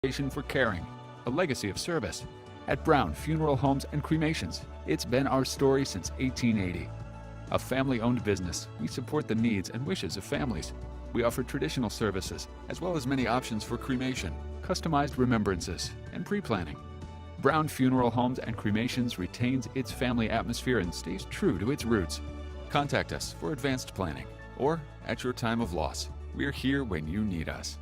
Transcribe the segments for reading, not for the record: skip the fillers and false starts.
reputation for caring, a legacy of service. At Brown Funeral Homes and Cremations, it's been our story since 1880. A family-owned business, we support the needs and wishes of families. We offer traditional services, as well as many options for cremation, customized remembrances, and pre-planning. Brown Funeral Homes and Cremations retains its family atmosphere and stays true to its roots. Contact us for advanced planning, or at your time of loss. We're here when you need us.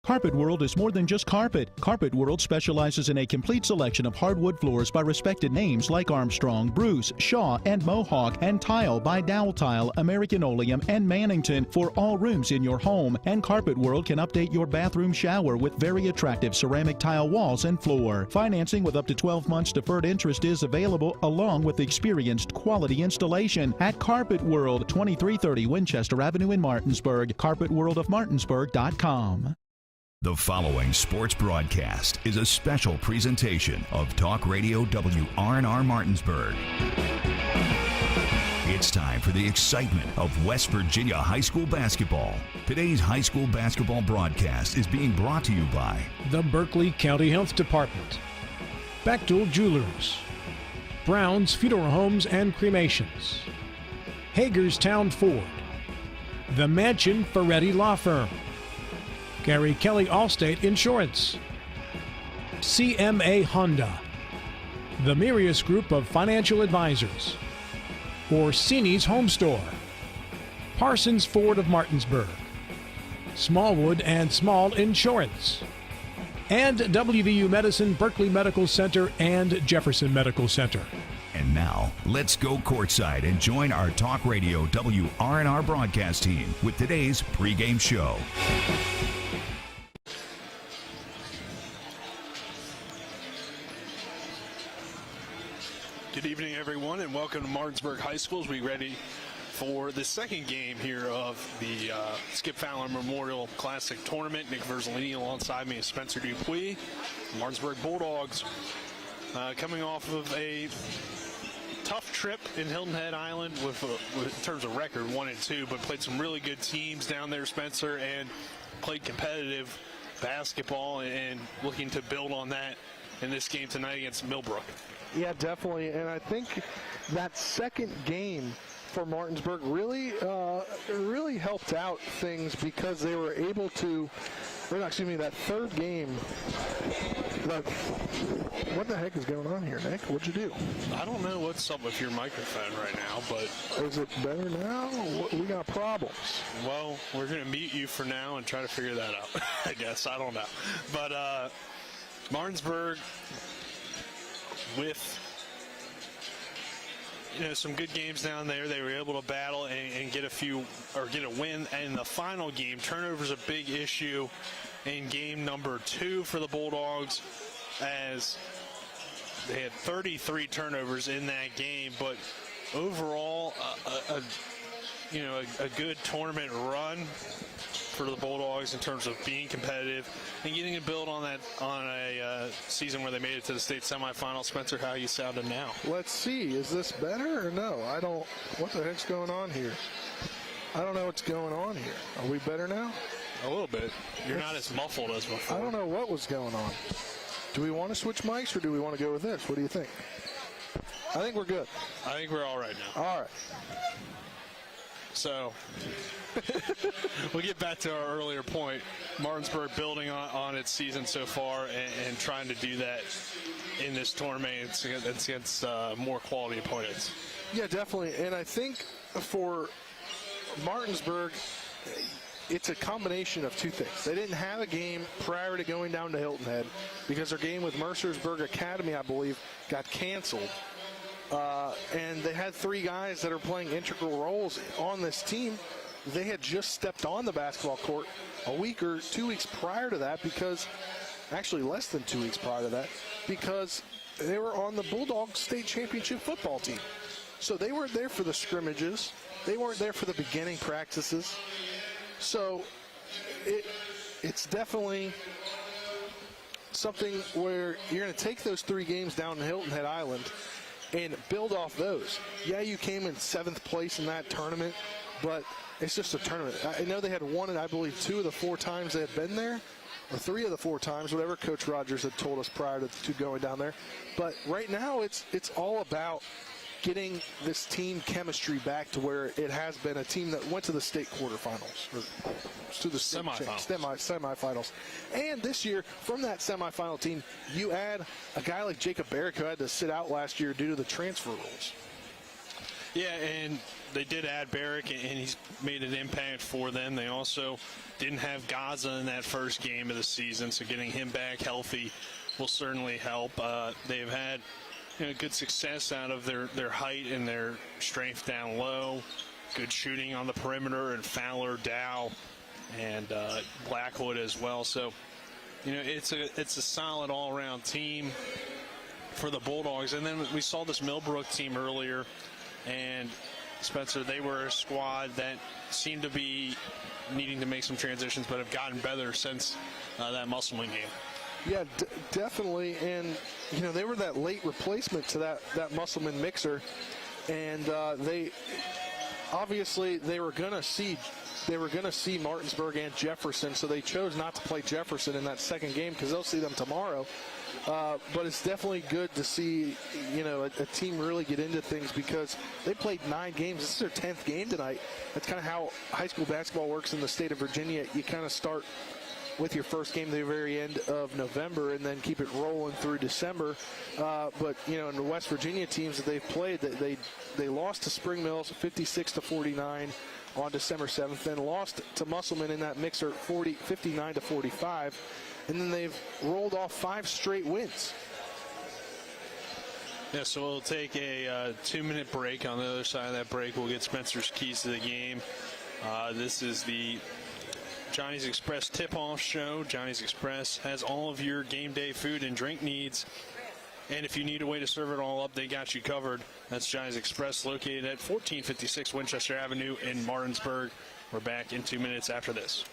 Carpet World is more than just carpet. Carpet World specializes in a complete selection of hardwood floors by respected names like Armstrong, Bruce, Shaw, and Mohawk, and tile by Dowell Tile, American Oleum, and Mannington for all rooms in your home. And Carpet World can update your bathroom shower with very attractive ceramic tile walls and floor. Financing with up to 12 months deferred interest is available, along with experienced quality installation at Carpet World, 2330 Winchester Avenue in Martinsburg. CarpetWorldofMartinsburg.com. The following sports broadcast is a special presentation of Talk Radio WRNR Martinsburg. It's time for the excitement of West Virginia high school basketball. Today's high school basketball broadcast is being brought to you by the Berkeley County Health Department, Bechtel Jewelers, Brown's Funeral Homes and Cremations, Hagerstown Ford, the Mansion Ferretti Law Firm, Gary Kelly Allstate Insurance, CMA Honda, the Mirius Group of Financial Advisors, Orsini's Home Store, Parsons Ford of Martinsburg, Smallwood and Small Insurance, and WVU Medicine, Berkeley Medical Center, and Jefferson Medical Center. And now, let's go courtside and join our Talk Radio WRNR broadcast team with today's pregame show. Good evening, everyone, and welcome to Martinsburg High School as we ready for the second game here of the Skip Fowler Memorial Classic Tournament. Nick Verzolini alongside me is Spencer Dupuis. Martinsburg Bulldogs coming off of a tough trip in Hilton Head Island with in terms of record 1-2, but played some really good teams down there, Spencer, and played competitive basketball and looking to build on that in this game tonight against Millbrook. Yeah, definitely, and I think that second game for Martinsburg really helped out things because they were able to, that third game, what the heck is going on here, Nick? What'd you do? I don't know what's up with your microphone right now, but... Is it better now? We got problems. Well, we're going to mute you for now and try to figure that out, I guess. I don't know. But Martinsburg... with some good games down there, they were able to battle and get a win in the final game. Turnovers a big issue in game number 2 for the Bulldogs, as they had 33 turnovers in that game. But overall, a good tournament run for the Bulldogs in terms of being competitive and getting a build on a season where they made it to the state semifinal. Spencer, how you sounding now? Let's see. Is this better or no? What the heck's going on here? I don't know what's going on here. Are we better now? A little bit. You're not as muffled as before. I don't know what was going on. Do we want to switch mics or do we want to go with this? What do you think? I think we're good. I think we're all right now. All right. So we'll get back to our earlier point. Martinsburg building on its season so far and trying to do that in this tournament against more quality opponents. Yeah, definitely. And I think for Martinsburg, it's a combination of two things. They didn't have a game prior to going down to Hilton Head because their game with Mercersburg Academy, I believe, got canceled. And they had 3 guys that are playing integral roles on this team. They had just stepped on the basketball court a week or 2 weeks prior to that actually less than 2 weeks prior to that, because they were on the Bulldogs state championship football team. So they weren't there for the scrimmages. They weren't there for the beginning practices. So it's definitely something where you're going to take those 3 games down in Hilton Head Island and build off those. Yeah, you came in 7th place in that tournament, but it's just a tournament. I know they had won it, I believe, 2 of the 4 times they had been there, or 3 of the 4 times, whatever Coach Rogers had told us prior to going down there. But right now, it's all about getting this team chemistry back to where it has been, a team that went to the state quarterfinals, or to the semifinals. And this year, from that semifinal team, you add a guy like Jacob Barrick, who had to sit out last year due to the transfer rules. Yeah, and they did add Barrick, and he's made an impact for them. They also didn't have Gaza in that first game of the season, so getting him back healthy will certainly help. They've had good success out of their height and their strength down low. Good shooting on the perimeter, and Fowler, Dow, and Blackwood as well. So, it's a solid all-around team for the Bulldogs. And then we saw this Millbrook team earlier, and Spencer, they were a squad that seemed to be needing to make some transitions, but have gotten better since that Musselman game. Yeah, definitely, and they were that late replacement to that Musselman mixer, and they were going to see Martinsburg and Jefferson, so they chose not to play Jefferson in that second game because they'll see them tomorrow. But it's definitely good to see a team really get into things because they played 9 games. This is their 10th game tonight. That's kind of how high school basketball works in the state of Virginia. You kind of start with your first game at the very end of November and then keep it rolling through December. But in the West Virginia teams that they've played, they lost to Spring Mills 56-49 on December 7th, then lost to Musselman in that mixer 59-45, and then they've rolled off 5 straight wins. Yeah, so we'll take a 2-minute break. On the other side of that break, we'll get Spencer's keys to the game. This is the Johnny's Express tip-off show. Johnny's Express has all of your game day food and drink needs. And if you need a way to serve it all up, they got you covered. That's Johnny's Express, located at 1456 Winchester Avenue in Martinsburg. We're back in 2 minutes after this.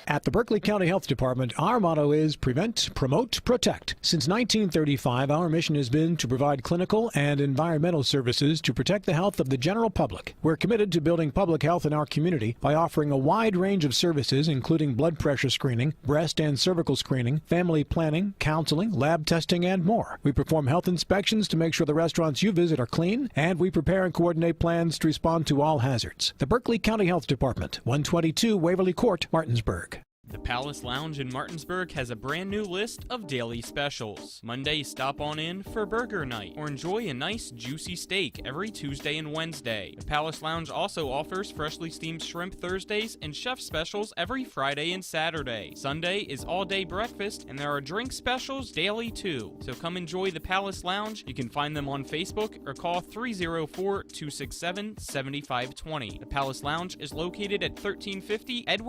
At the Berkeley County Health Department, our motto is prevent, promote, protect. Since 1935, our mission has been to provide clinical and environmental services to protect the health of the general public. We're committed to building public health in our community by offering a wide range of services, including blood pressure screening, breast and cervical screening, family planning, counseling, lab testing, and more. We perform health inspections to make sure the restaurants you visit are clean, and we prepare and coordinate plans to respond to all hazards. The Berkeley County Health Department, 122 Waverly Court, Martinsburg. The Palace Lounge in Martinsburg has a brand new list of daily specials. Monday, stop on in for burger night or enjoy a nice juicy steak every Tuesday and Wednesday. The Palace Lounge also offers freshly steamed shrimp Thursdays and chef specials every Friday and Saturday. Sunday is all-day breakfast, and there are drink specials daily too. So come enjoy the Palace Lounge. You can find them on Facebook or call 304-267-7520. The Palace Lounge is located at 1350 Edward.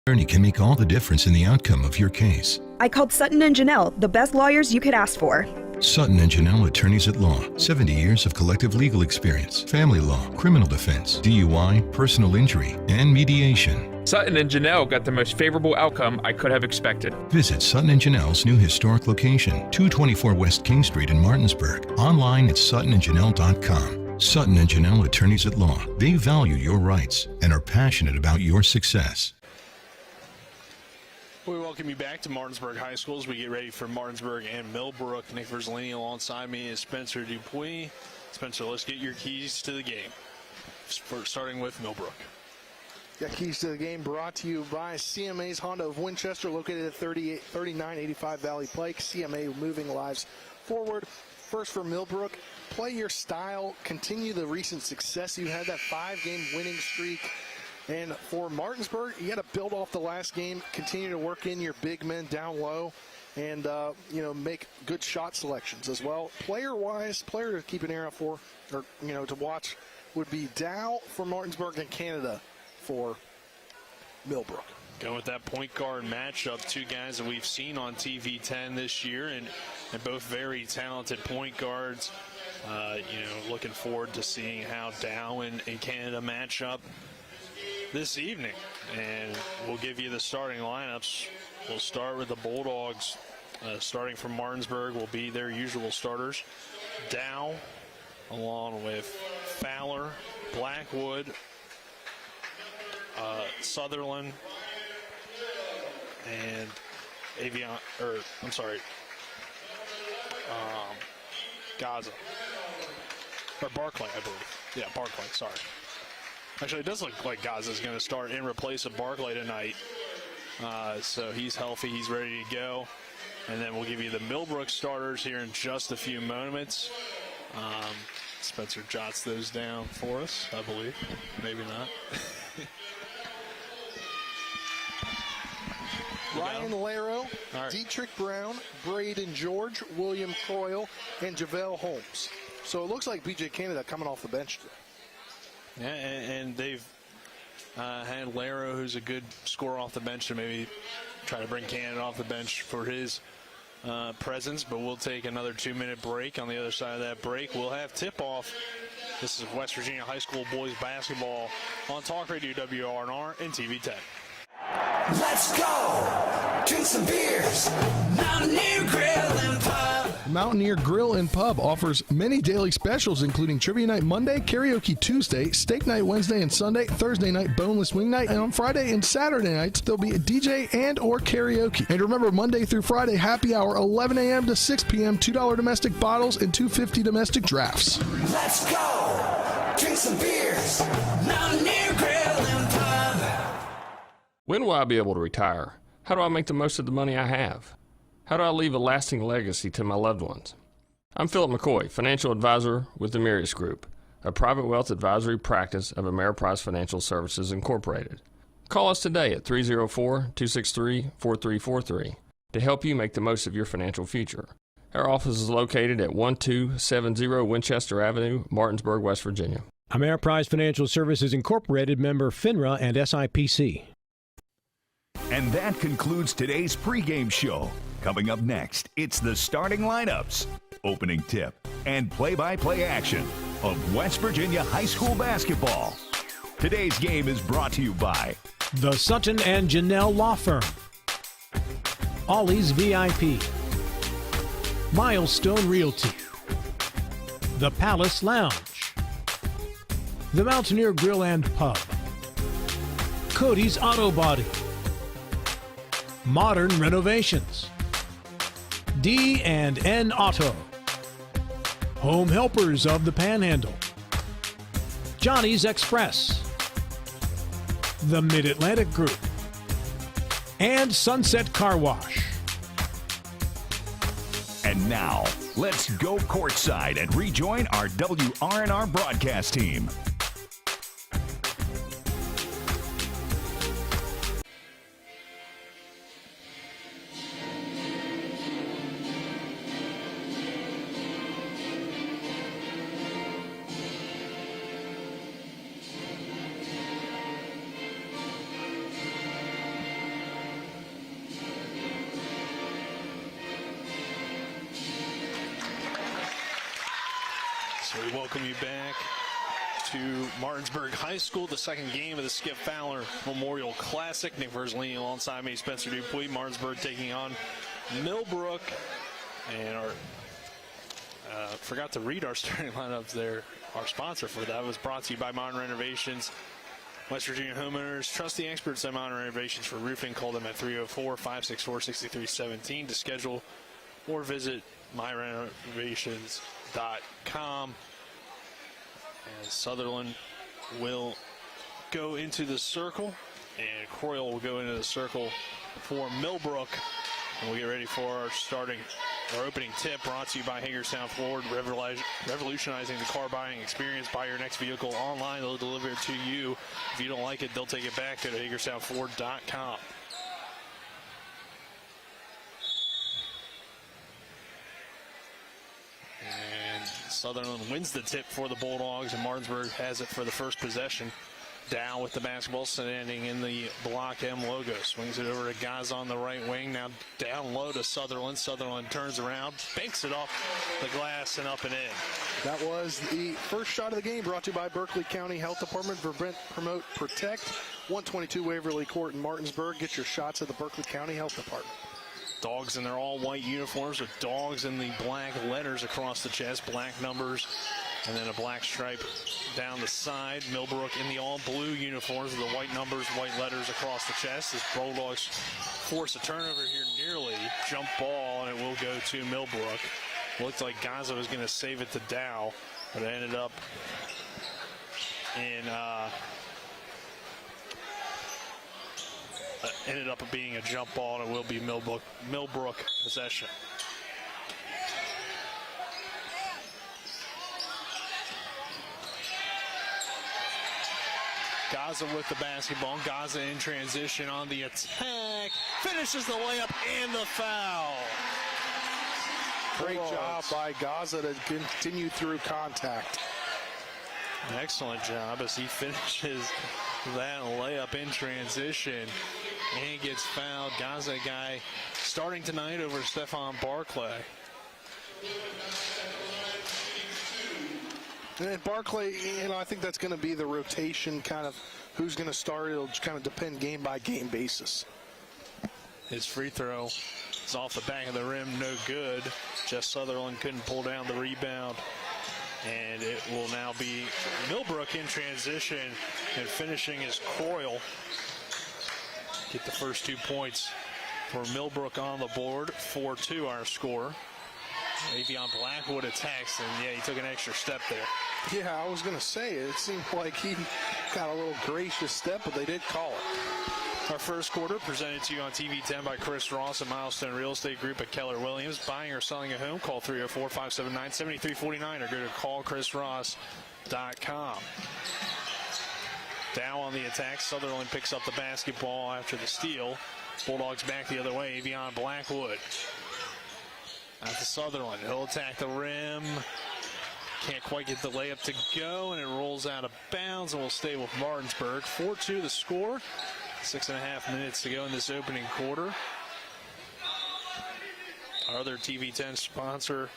Attorney can make all the difference in the outcome of your case. I called Sutton and Janelle, the best lawyers you could ask for. Sutton and Janelle Attorneys at Law. 70 years of collective legal experience, family law, criminal defense, DUI, personal injury, and mediation. Sutton and Janelle got the most favorable outcome I could have expected. Visit Sutton and Janelle's new historic location, 224 West King Street in Martinsburg. Online at suttonandjanelle.com. Sutton and Janelle Attorneys at Law. They value your rights and are passionate about your success. We welcome you back to Martinsburg High School as we get ready for Martinsburg and Millbrook. Nick Verzolini alongside me is Spencer Dupuis. Spencer, let's get your keys to the game. Starting with Millbrook. Yeah, keys to the game brought to you by CMA's Honda of Winchester, located at 3985 Valley Pike. CMA, moving lives forward. First for Millbrook, play your style, continue the recent success. You had that 5-game winning streak. And for Martinsburg, you got to build off the last game, continue to work in your big men down low, and make good shot selections as well. Player-wise, player to keep an ear out for, or to watch, would be Dow for Martinsburg and Canada for Millbrook. Going with that point guard matchup, two guys that we've seen on TV 10 this year, and both very talented point guards. Looking forward to seeing how Dow and Canada match up this evening. And we'll give you the starting lineups. We'll start with the Bulldogs. Starting from Martinsburg will be their usual starters. Dow, along with Fowler, Blackwood, Sutherland, and Gaza. Or Barclay, I believe. Yeah, Barclay, sorry. Actually, it does look like Gaza's going to start in replace of Barclay tonight. So he's healthy, he's ready to go. And then we'll give you the Millbrook starters here in just a few moments. Spencer jots those down for us, I believe. Maybe not. Ryan Laro, right. Dietrich Brown, Braden George, William Croyle, and JaVale Holmes. So it looks like BJ Canada coming off the bench today. Yeah, and they've had Laro, who's a good scorer off the bench, to maybe try to bring Canada off the bench for his presence. But we'll take another 2-minute break. On the other side of that break, we'll have tip-off. This is West Virginia High School boys basketball on Talk Radio WRNR and TV 10. Let's go! Drink some beers! Mountaineer Grill and Pub! Mountaineer Grill and Pub offers many daily specials, including Trivia Night Monday, Karaoke Tuesday, Steak Night Wednesday and Sunday, Thursday night Boneless Wing Night, and on Friday and Saturday nights, there'll be a DJ and or karaoke. And remember, Monday through Friday, happy hour, 11 a.m. to 6 p.m., $2 domestic bottles and $2.50 domestic drafts. Let's go! Drink some beers! Mountaineer Grill and Pub! When will I be able to retire? How do I make the most of the money I have? How do I leave a lasting legacy to my loved ones? I'm Philip McCoy, financial advisor with the Mirius Group, a private wealth advisory practice of Ameriprise Financial Services Incorporated. Call us today at 304-263-4343 to help you make the most of your financial future. Our office is located at 1270 Winchester Avenue, Martinsburg, West Virginia. Ameriprise Financial Services Incorporated, member FINRA and SIPC. And that concludes today's pregame show. Coming up next, it's the starting lineups, opening tip, and play-by-play action of West Virginia High School basketball. Today's game is brought to you by the Sutton and Janelle Law Firm, Ollie's VIP, Milestone Realty, the Palace Lounge, the Mountaineer Grill and Pub, Cody's Auto Body, Modern Renovations, D&N Auto, Home Helpers of the Panhandle, Johnny's Express, the Mid-Atlantic Group, and Sunset Car Wash. And now, let's go courtside and rejoin our WRNR broadcast team. So we welcome you back to Martinsburg High School, the second game of the Skip Fowler Memorial Classic. Nick Verzolini alongside me, Spencer Dupuis. Martinsburg taking on Millbrook. And forgot to read our starting lineups there. Our sponsor for that was brought to you by Modern Renovations. West Virginia homeowners trust the experts at Modern Renovations for roofing. Call them at 304-564-6317 to schedule or visit myrenovations.com. And Sutherland will go into the circle, and Croyle will go into the circle for Millbrook. And we'll get ready for our opening tip, brought to you by Hagerstown Ford, revolutionizing the car buying experience. Buy your next vehicle online, they'll deliver it to you. If you don't like it, they'll take it back. Go to HagerstownFord.com. And Sutherland wins the tip for the Bulldogs, and Martinsburg has it for the first possession. Dow with the basketball, standing in the Block M logo. Swings it over to Gaza on the right wing. Now down low to Sutherland. Sutherland turns around, banks it off the glass and up and in. That was the first shot of the game, brought to you by Berkeley County Health Department. Prevent, promote, protect. 122 Waverly Court in Martinsburg. Get your shots at the Berkeley County Health Department. Dogs in their all-white uniforms with dogs in the black letters across the chest, black numbers, and then a black stripe down the side. Millbrook in the all-blue uniforms with the white numbers, white letters across the chest. As Bulldogs force a turnover here nearly. Jump ball, and it will go to Millbrook. Looked like Gaza was going to save it to Dow, but it ended up being a jump ball, and it will be Millbrook possession. Gaza with the basketball. Gaza in transition on the attack. Finishes the layup and the foul. Great job by Gaza to continue through contact. An excellent job as he finishes that layup in transition and gets fouled. Gaza guy starting tonight over Stephon Barclay. And Barclay, I think that's going to be the rotation, kind of who's going to start. It'll kind of depend game by game basis. His free throw is off the back of the rim, no good. Jess Sutherland couldn't pull down the rebound. And it will now be Millbrook in transition, and finishing is Coyle. Get the first 2 points for Millbrook on the board. 4-2 our score. Avion Blackwood attacks, and yeah, he took an extra step there. Yeah, I was going to say, it seemed like he got a little gracious step, but they did call it. Our first quarter presented to you on TV 10 by Chris Ross and Milestone Real Estate Group at Keller Williams. Buying or selling a home, call 304-579-7349 or go to callchrisross.com. Dow on the attack. Sutherland picks up the basketball after the steal. Bulldogs back the other way. Avion Blackwood. Out to Sutherland. He'll attack the rim. Can't quite get the layup to go, and it rolls out of bounds and will stay with Martinsburg. 4-2 the score. 6.5 minutes to go in this opening quarter. Our other TV10 sponsor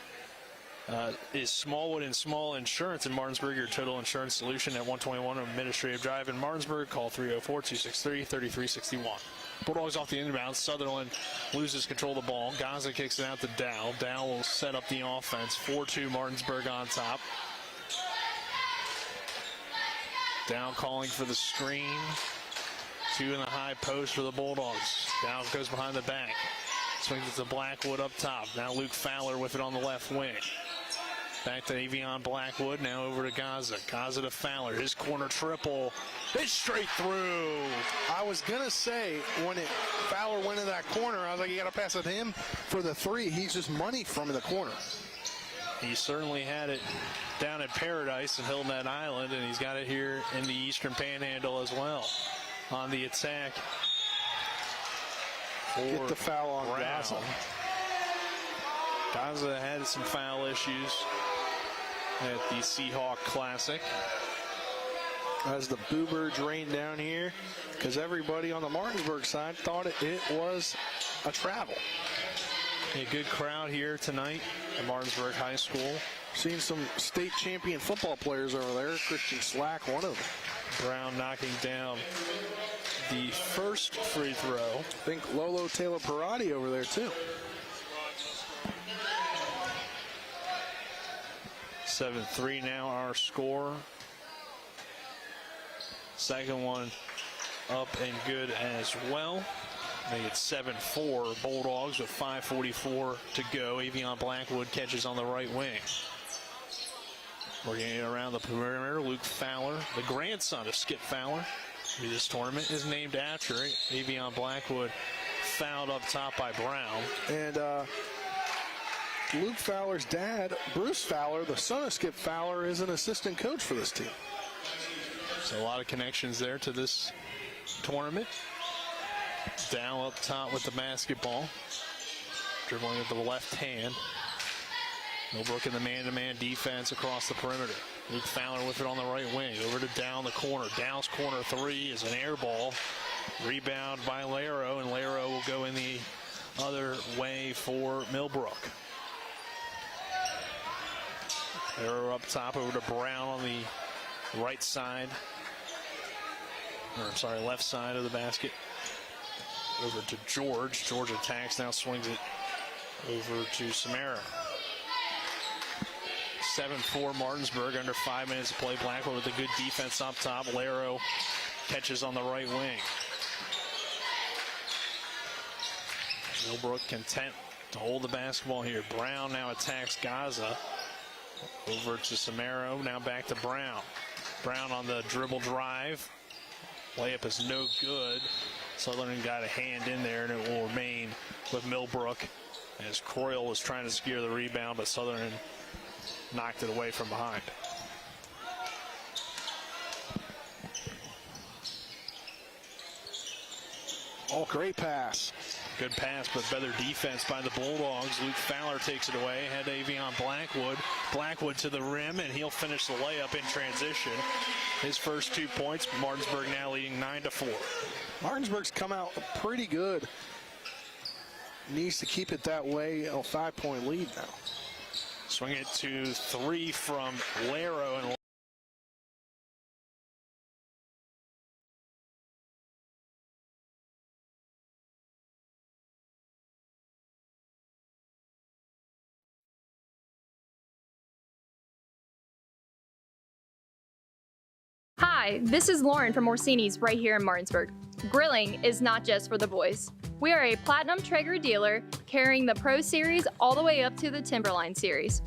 is Smallwood and Small Insurance in Martinsburg, your total insurance solution at 121 Administrative Drive in Martinsburg. Call 304-263-3361. Bulldogs off the inbound. Sutherland loses control of the ball. Gaza kicks it out to Dow. Dow will set up the offense. 4-2 Martinsburg on top. Dow calling for the screen. 2 in the high post for the Bulldogs. Dow goes behind the back. Swings it to Blackwood up top. Now Luke Fowler with it on the left wing. Back to Avion Blackwood. Now over to Gaza. Gaza to Fowler. His corner triple. It's straight through. I was going to say, when Fowler went in that corner, I was like, you got to pass it to him for the three. He's just money from the corner. He certainly had it down at Paradise and Hilton Head Island, and he's got it here in the Eastern Panhandle as well. On the attack. Get the foul on Gaza. Gaza had some foul issues at the Seahawk Classic. As the Boo Birds rain down here, because everybody on the Martinsburg side thought it was a travel. A good crowd here tonight at Martinsburg High School. Seen some state champion football players over there. Christian Slack, one of them. Brown knocking down the first free throw. I think Lolo Taylor Parati over there too. 7-3 now our score. Second one up and good as well. I think it's 7-4 Bulldogs with 5:44 to go. Avion Blackwood catches on the right wing. Working around the perimeter, Luke Fowler, the grandson of Skip Fowler, who this tournament is named after. Avion Blackwood fouled up top by Brown. And Luke Fowler's dad, Bruce Fowler, the son of Skip Fowler, is an assistant coach for this team. So a lot of connections there to this tournament. Down up top with the basketball. Dribbling with the left hand. Millbrook in the man-to-man defense across the perimeter. Luke Fowler with it on the right wing. Over to Down the corner. Down's corner three is an air ball. Rebound by Laro, and Laro will go in the other way for Millbrook. Laro up top over to Brown on the right side. Or, sorry, left side of the basket. Over to George. George attacks, now swings it over to Samara. 7-4 Martinsburg, under 5 minutes to play. Blackwood with a good defense up top. Laro catches on the right wing. Millbrook content to hold the basketball here. Brown now attacks Gaza. Over to Samaro, now back to Brown. Brown on the dribble drive. Layup is no good. Southern got a hand in there, and it will remain with Millbrook as Croyle was trying to secure the rebound, but Southern knocked it away from behind. Oh, great pass. Good pass, but better defense by the Bulldogs. Luke Fowler takes it away. Had Avion Blackwood. Blackwood to the rim, and he'll finish the layup in transition. His first 2 points. Martinsburg now leading 9-4. Martinsburg's come out pretty good. Needs to keep it that way. A 5-point lead now. Swing it to three from Laro, and Hi, this is Lauren from Orsini's right here in Martinsburg. Grilling is not just for the boys. We are a Platinum Traeger dealer carrying the Pro Series all the way up to the Timberline Series.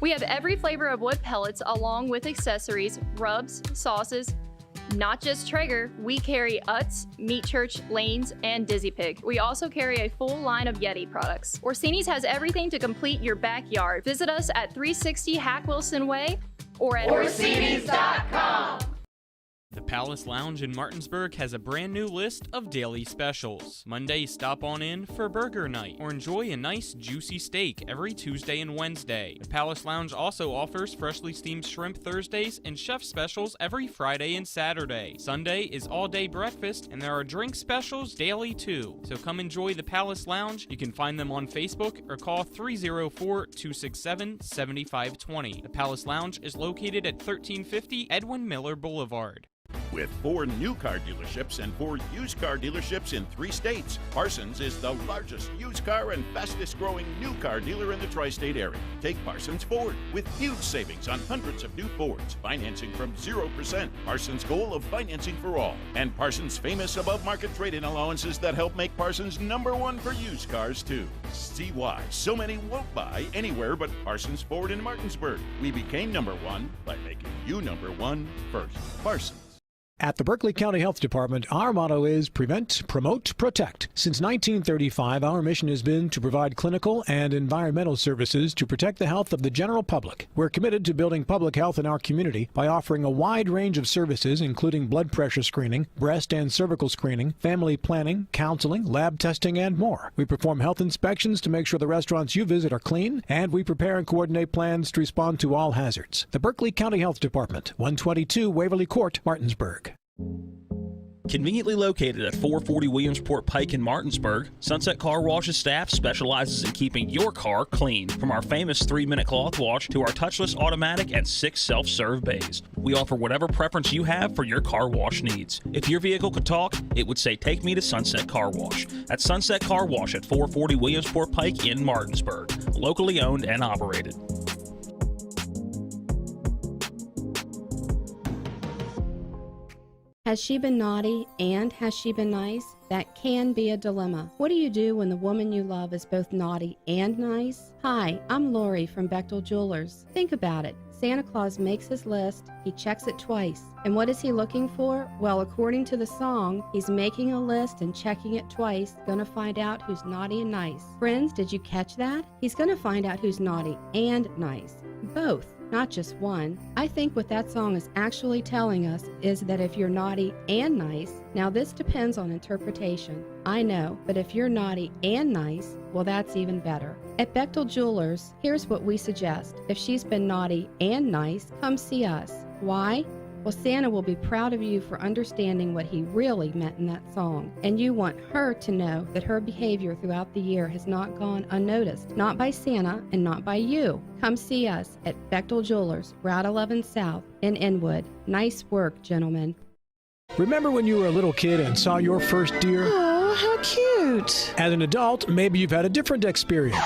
We have every flavor of wood pellets along with accessories, rubs, sauces. Not just Traeger, we carry Utz, Meat Church, Lanes, and Dizzy Pig. We also carry a full line of Yeti products. Orsini's has everything to complete your backyard. Visit us at 360 Hack Wilson Way or at Orsinis.com. The Palace Lounge in Martinsburg has a brand new list of daily specials. Monday, stop on in for burger night or enjoy a nice juicy steak every Tuesday and Wednesday. The Palace Lounge also offers freshly steamed shrimp Thursdays and chef specials every Friday and Saturday. Sunday is all-day breakfast, and there are drink specials daily too. So come enjoy the Palace Lounge. You can find them on Facebook or call 304-267-7520. The Palace Lounge is located at 1350 Edwin Miller Boulevard. With 4 new car dealerships and 4 used car dealerships in 3 states, Parsons is the largest used car and fastest growing new car dealer in the tri-state area. Take Parsons Ford with huge savings on hundreds of new Fords, financing from 0%, Parsons' goal of financing for all, and Parsons' famous above-market trade-in allowances that help make Parsons #1 for used cars too. See why so many won't buy anywhere but Parsons Ford in Martinsburg. We became #1 by making you #1 first. Parsons. At the Berkeley County Health Department, our motto is Prevent, Promote, Protect. Since 1935, our mission has been to provide clinical and environmental services to protect the health of the general public. We're committed to building public health in our community by offering a wide range of services, including blood pressure screening, breast and cervical screening, family planning, counseling, lab testing, and more. We perform health inspections to make sure the restaurants you visit are clean, and we prepare and coordinate plans to respond to all hazards. The Berkeley County Health Department, 122 Waverly Court, Martinsburg. Conveniently located at 440 Williamsport Pike in Martinsburg, Sunset Car Wash's staff specializes in keeping your car clean. From our famous 3-minute cloth wash to our touchless automatic and 6 self-serve bays. We offer whatever preference you have for your car wash needs. If your vehicle could talk, it would say, "Take me to Sunset Car Wash." At Sunset Car Wash at 440 Williamsport Pike in Martinsburg. Locally owned and operated. Has she been naughty and has she been nice? That can be a dilemma. What do you do when the woman you love is both naughty and nice? Hi, I'm Lori from Bechtel Jewelers. Think about it. Santa Claus makes his list, he checks it twice. And what is he looking for? Well, according to the song, he's making a list and checking it twice, gonna find out who's naughty and nice. Friends, did you catch that? He's gonna find out who's naughty and nice. Both. Not just one. I think what that song is actually telling us is that if you're naughty and nice, now this depends on interpretation. I know, but if you're naughty and nice, well, that's even better. At Bechtel Jewelers, here's what we suggest. If she's been naughty and nice, come see us. Why? Well, Santa will be proud of you for understanding what he really meant in that song. And you want her to know that her behavior throughout the year has not gone unnoticed, not by Santa and not by you. Come see us at Bechtel Jewelers, Route 11 South in Inwood. Nice work, gentlemen. Remember when you were a little kid and saw your first deer? Oh, how cute. As an adult, maybe you've had a different experience.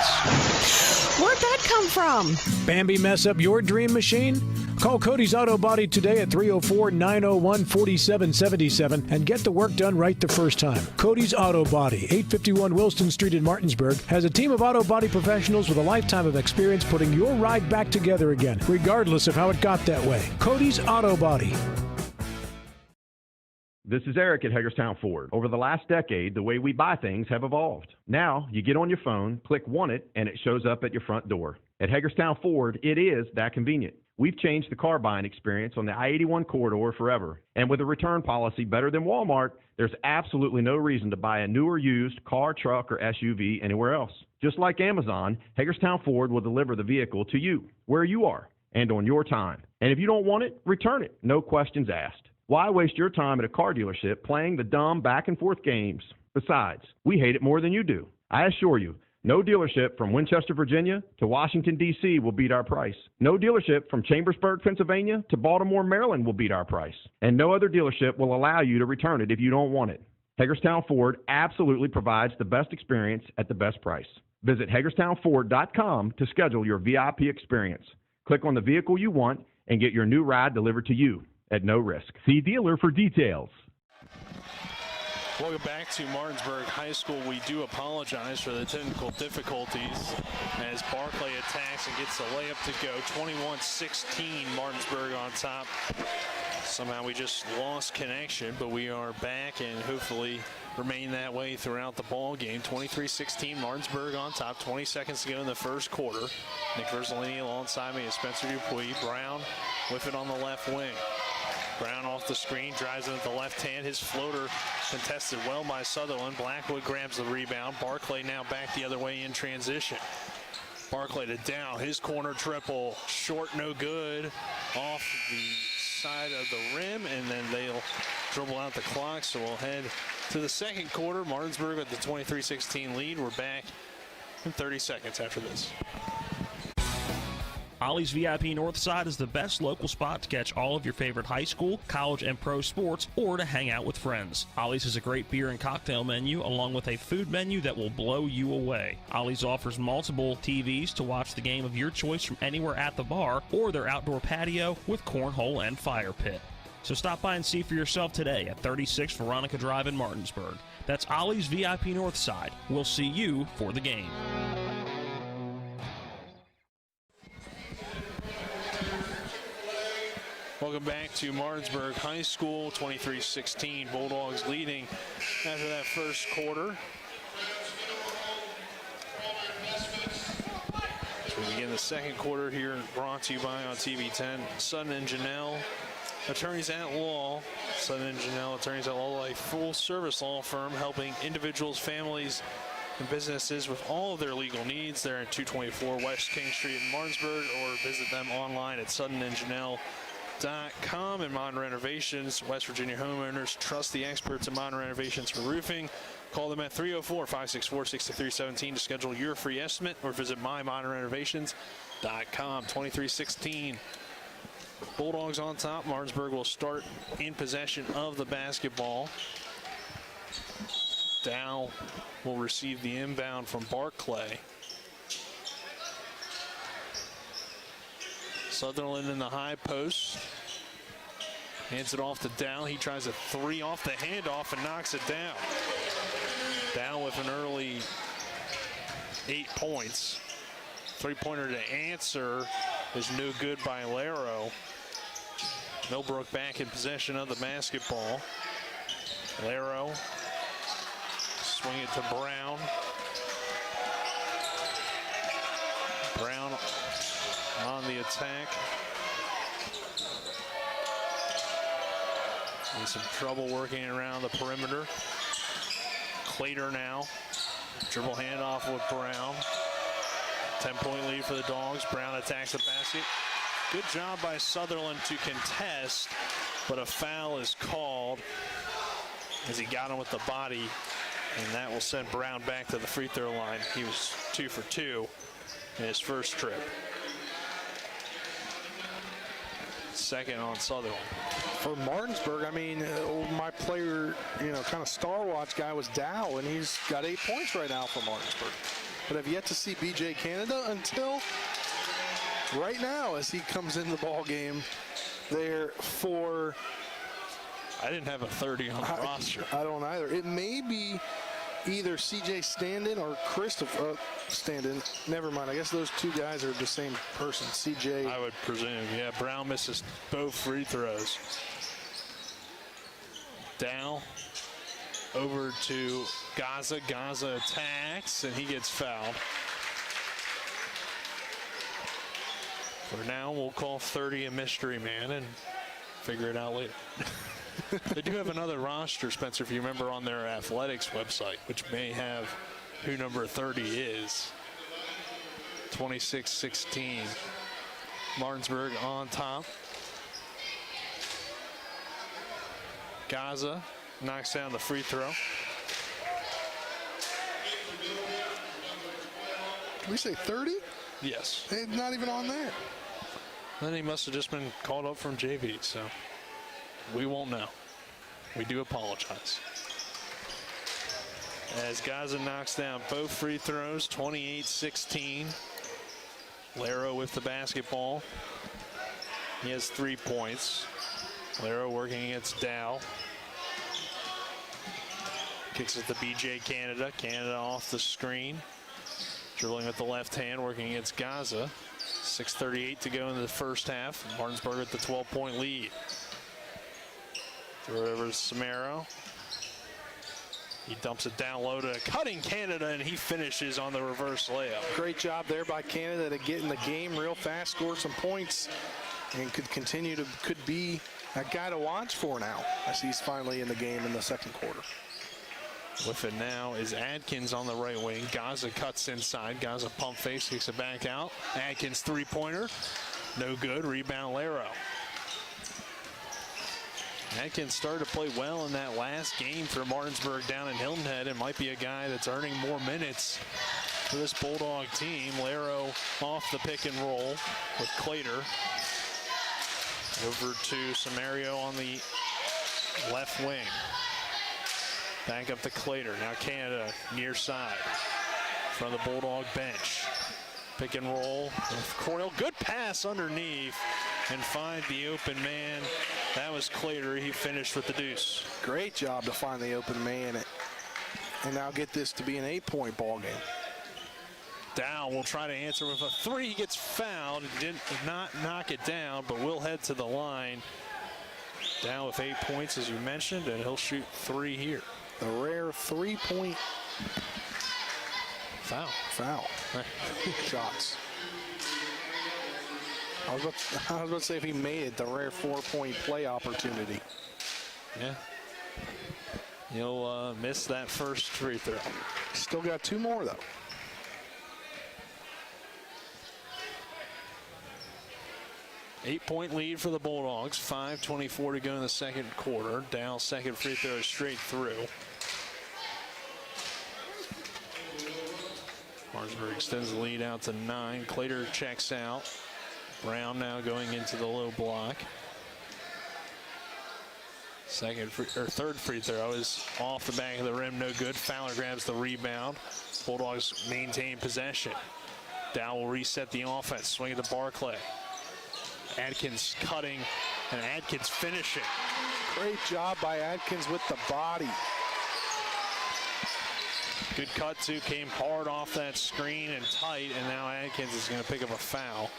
Where'd that come from? Bambi mess up your dream machine? Call Cody's Auto Body today at 304-901-4777 and get the work done right the first time. Cody's Auto Body, 851 Wilston Street in Martinsburg, has a team of auto body professionals with a lifetime of experience putting your ride back together again, regardless of how it got that way. Cody's Auto Body. This is Eric at Hagerstown Ford. Over the last decade, the way we buy things have evolved. Now, you get on your phone, click Want It, and it shows up at your front door. At Hagerstown Ford, it is that convenient. We've changed the car buying experience on the I-81 corridor forever. And with a return policy better than Walmart, there's absolutely no reason to buy a new or used car, truck, or SUV anywhere else. Just like Amazon, Hagerstown Ford will deliver the vehicle to you, where you are, and on your time. And if you don't want it, return it. No questions asked. Why waste your time at a car dealership playing the dumb back-and-forth games? Besides, we hate it more than you do. I assure you, no dealership from Winchester, Virginia to Washington, D.C. will beat our price. No dealership from Chambersburg, Pennsylvania to Baltimore, Maryland will beat our price. And no other dealership will allow you to return it if you don't want it. Hagerstown Ford absolutely provides the best experience at the best price. Visit HagerstownFord.com to schedule your VIP experience. Click on the vehicle you want and get your new ride delivered to you at no risk. See dealer for details. Welcome back to Martinsburg High School. We do apologize for the technical difficulties as Barclay attacks and gets the layup to go. 21-16, Martinsburg on top. Somehow we just lost connection, but we are back and hopefully remain that way throughout the ball game. 23-16, Martinsburg on top. 20 seconds to go in the first quarter. Nick Verzolini alongside me is Spencer Dupuis. Brown with it on the left wing. Brown off the screen, drives it with the left hand. His floater contested well by Sutherland. Blackwood grabs the rebound. Barclay now back the other way in transition. Barclay to Dow. His corner triple. Short, no good. Off the side of the rim, and then they'll dribble out the clock. So we'll head to the second quarter. Martinsburg with the 23-16 lead. We're back in 30 seconds after this. Ollie's VIP Northside is the best local spot to catch all of your favorite high school, college, and pro sports, or to hang out with friends. Ollie's has a great beer and cocktail menu, along with a food menu that will blow you away. Ollie's offers multiple TVs to watch the game of your choice from anywhere at the bar, or their outdoor patio with cornhole and fire pit. So stop by and see for yourself today at 36 Veronica Drive in Martinsburg. That's Ollie's VIP Northside. We'll see you for the game. Welcome back to Martinsburg High School. 23-16, Bulldogs leading after that first quarter. As we begin the second quarter here, brought to you by on TV 10, Sutton and Janelle, attorneys at law. Sutton and Janelle, attorneys at law, a full-service law firm helping individuals, families, and businesses with all of their legal needs. They're at 224 West King Street in Martinsburg, or visit them online at suttonandjanelle.com. And Modern Renovations, West Virginia homeowners trust the experts at Modern Renovations for roofing. Call them at 304-564-6317 to schedule your free estimate, or visit mymodernrenovations.com. 23-16, Bulldogs on top. Martinsburg will start in possession of the basketball. Dow will receive the inbound from Barclay. Sutherland in the high post. Hands it off to Dow. He tries a three off the handoff and knocks it down. Dow with an early 8 points. Three-pointer to answer is no good by Laro. Millbrook back in possession of the basketball. Laro swing it to Brown. Brown on the attack. And some trouble working around the perimeter. Clater now. Dribble handoff with Brown. 10-point lead for the Dogs. Brown attacks the basket. Good job by Sutherland to contest, but a foul is called as he got him with the body, and that will send Brown back to the free throw line. He was 2 for 2 in his first trip. Second on Sutherland. For Martinsburg, I mean, my player, kind of star watch guy was Dow, and he's got 8 points right now for Martinsburg. But I've yet to see BJ Canada until right now as he comes in the ball game there for... I didn't have a 30 on the roster. I don't either. It may be either CJ Standen or Christopher Standen. Never mind. I guess those two guys are the same person. CJ. I would presume. Yeah, Brown misses both free throws. Down over to Gaza. Gaza attacks, and he gets fouled. For now, we'll call 30 a mystery man and figure it out later. They do have another roster, Spencer, if you remember, on their athletics website, which may have who number 30 is. 26-16. Martinsburg on top. Gaza knocks down the free throw. Can we say 30? Yes. It's not even on there. Then he must have just been called up from JV, so we won't know. We do apologize. As Gaza knocks down both free throws, 28-16. Laro with the basketball. He has 3 points. Laro working against Dow. Kicks it to BJ Canada. Canada off the screen. Dribbling with the left hand, working against Gaza. 6:38 to go in the first half. Martinsburg with the 12-point lead. Throw it over to Samaro. He dumps it down low to cutting Canada, and he finishes on the reverse layup. Great job there by Canada to get in the game real fast, score some points, and could be a guy to watch for now as he's finally in the game in the second quarter. With it now is Adkins on the right wing. Gaza cuts inside. Gaza pump face, kicks it back out. Adkins three-pointer. No good. Rebound Laro. Adkins started to play well in that last game for Martinsburg down in Hilton Head and might be a guy that's earning more minutes for this Bulldog team. Laro off the pick and roll with Clater. Over to Samario on the left wing. Back up to Clater. Now Canada near side from the Bulldog bench. Pick and roll with Coyle. Good pass underneath and find the open man. That was Clater. He finished with the deuce. Great job to find the open man and now get this to be an 8-point ball game. Dow will try to answer with a three. He gets fouled. Did not knock it down, but will head to the line. Dow with 8 points, as you mentioned, and he'll shoot 3 here. The rare 3-point foul. Shots. I was about to say if he made it, the rare 4-point play opportunity. Yeah. He'll miss that first free throw. Still got 2 more, though. Eight-point lead for the Bulldogs. 5:24 to go in the second quarter. Dow's second free throw is straight through. Martinsburg extends the lead out to 9. Clater checks out. Brown now going into the low block. Third free throw is off the back of the rim, no good. Fowler grabs the rebound. Bulldogs maintain possession. Dow will reset the offense. Swing it to Barclay. Adkins cutting and Adkins finishing. Great job by Adkins with the body. Good cut too, came hard off that screen and tight, and now Adkins is going to pick up a foul.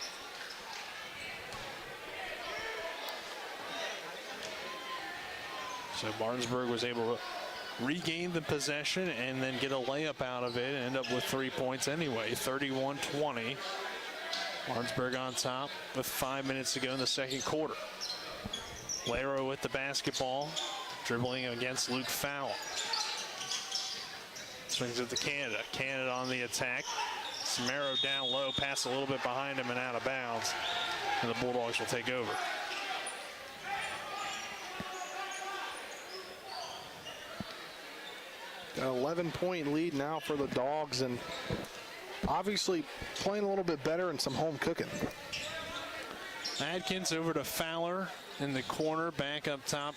So Martinsburg was able to regain the possession and then get a layup out of it and end up with 3 points anyway, 31-20. Martinsburg on top with 5 minutes to go in the second quarter. Laro with the basketball, dribbling against Luke Fowler. Swings it to Canada. Canada on the attack. Samaro down low, pass a little bit behind him and out of bounds. And the Bulldogs will take over. An 11-point lead now for the Dogs, and obviously playing a little bit better and some home cooking. Adkins over to Fowler in the corner, back up top.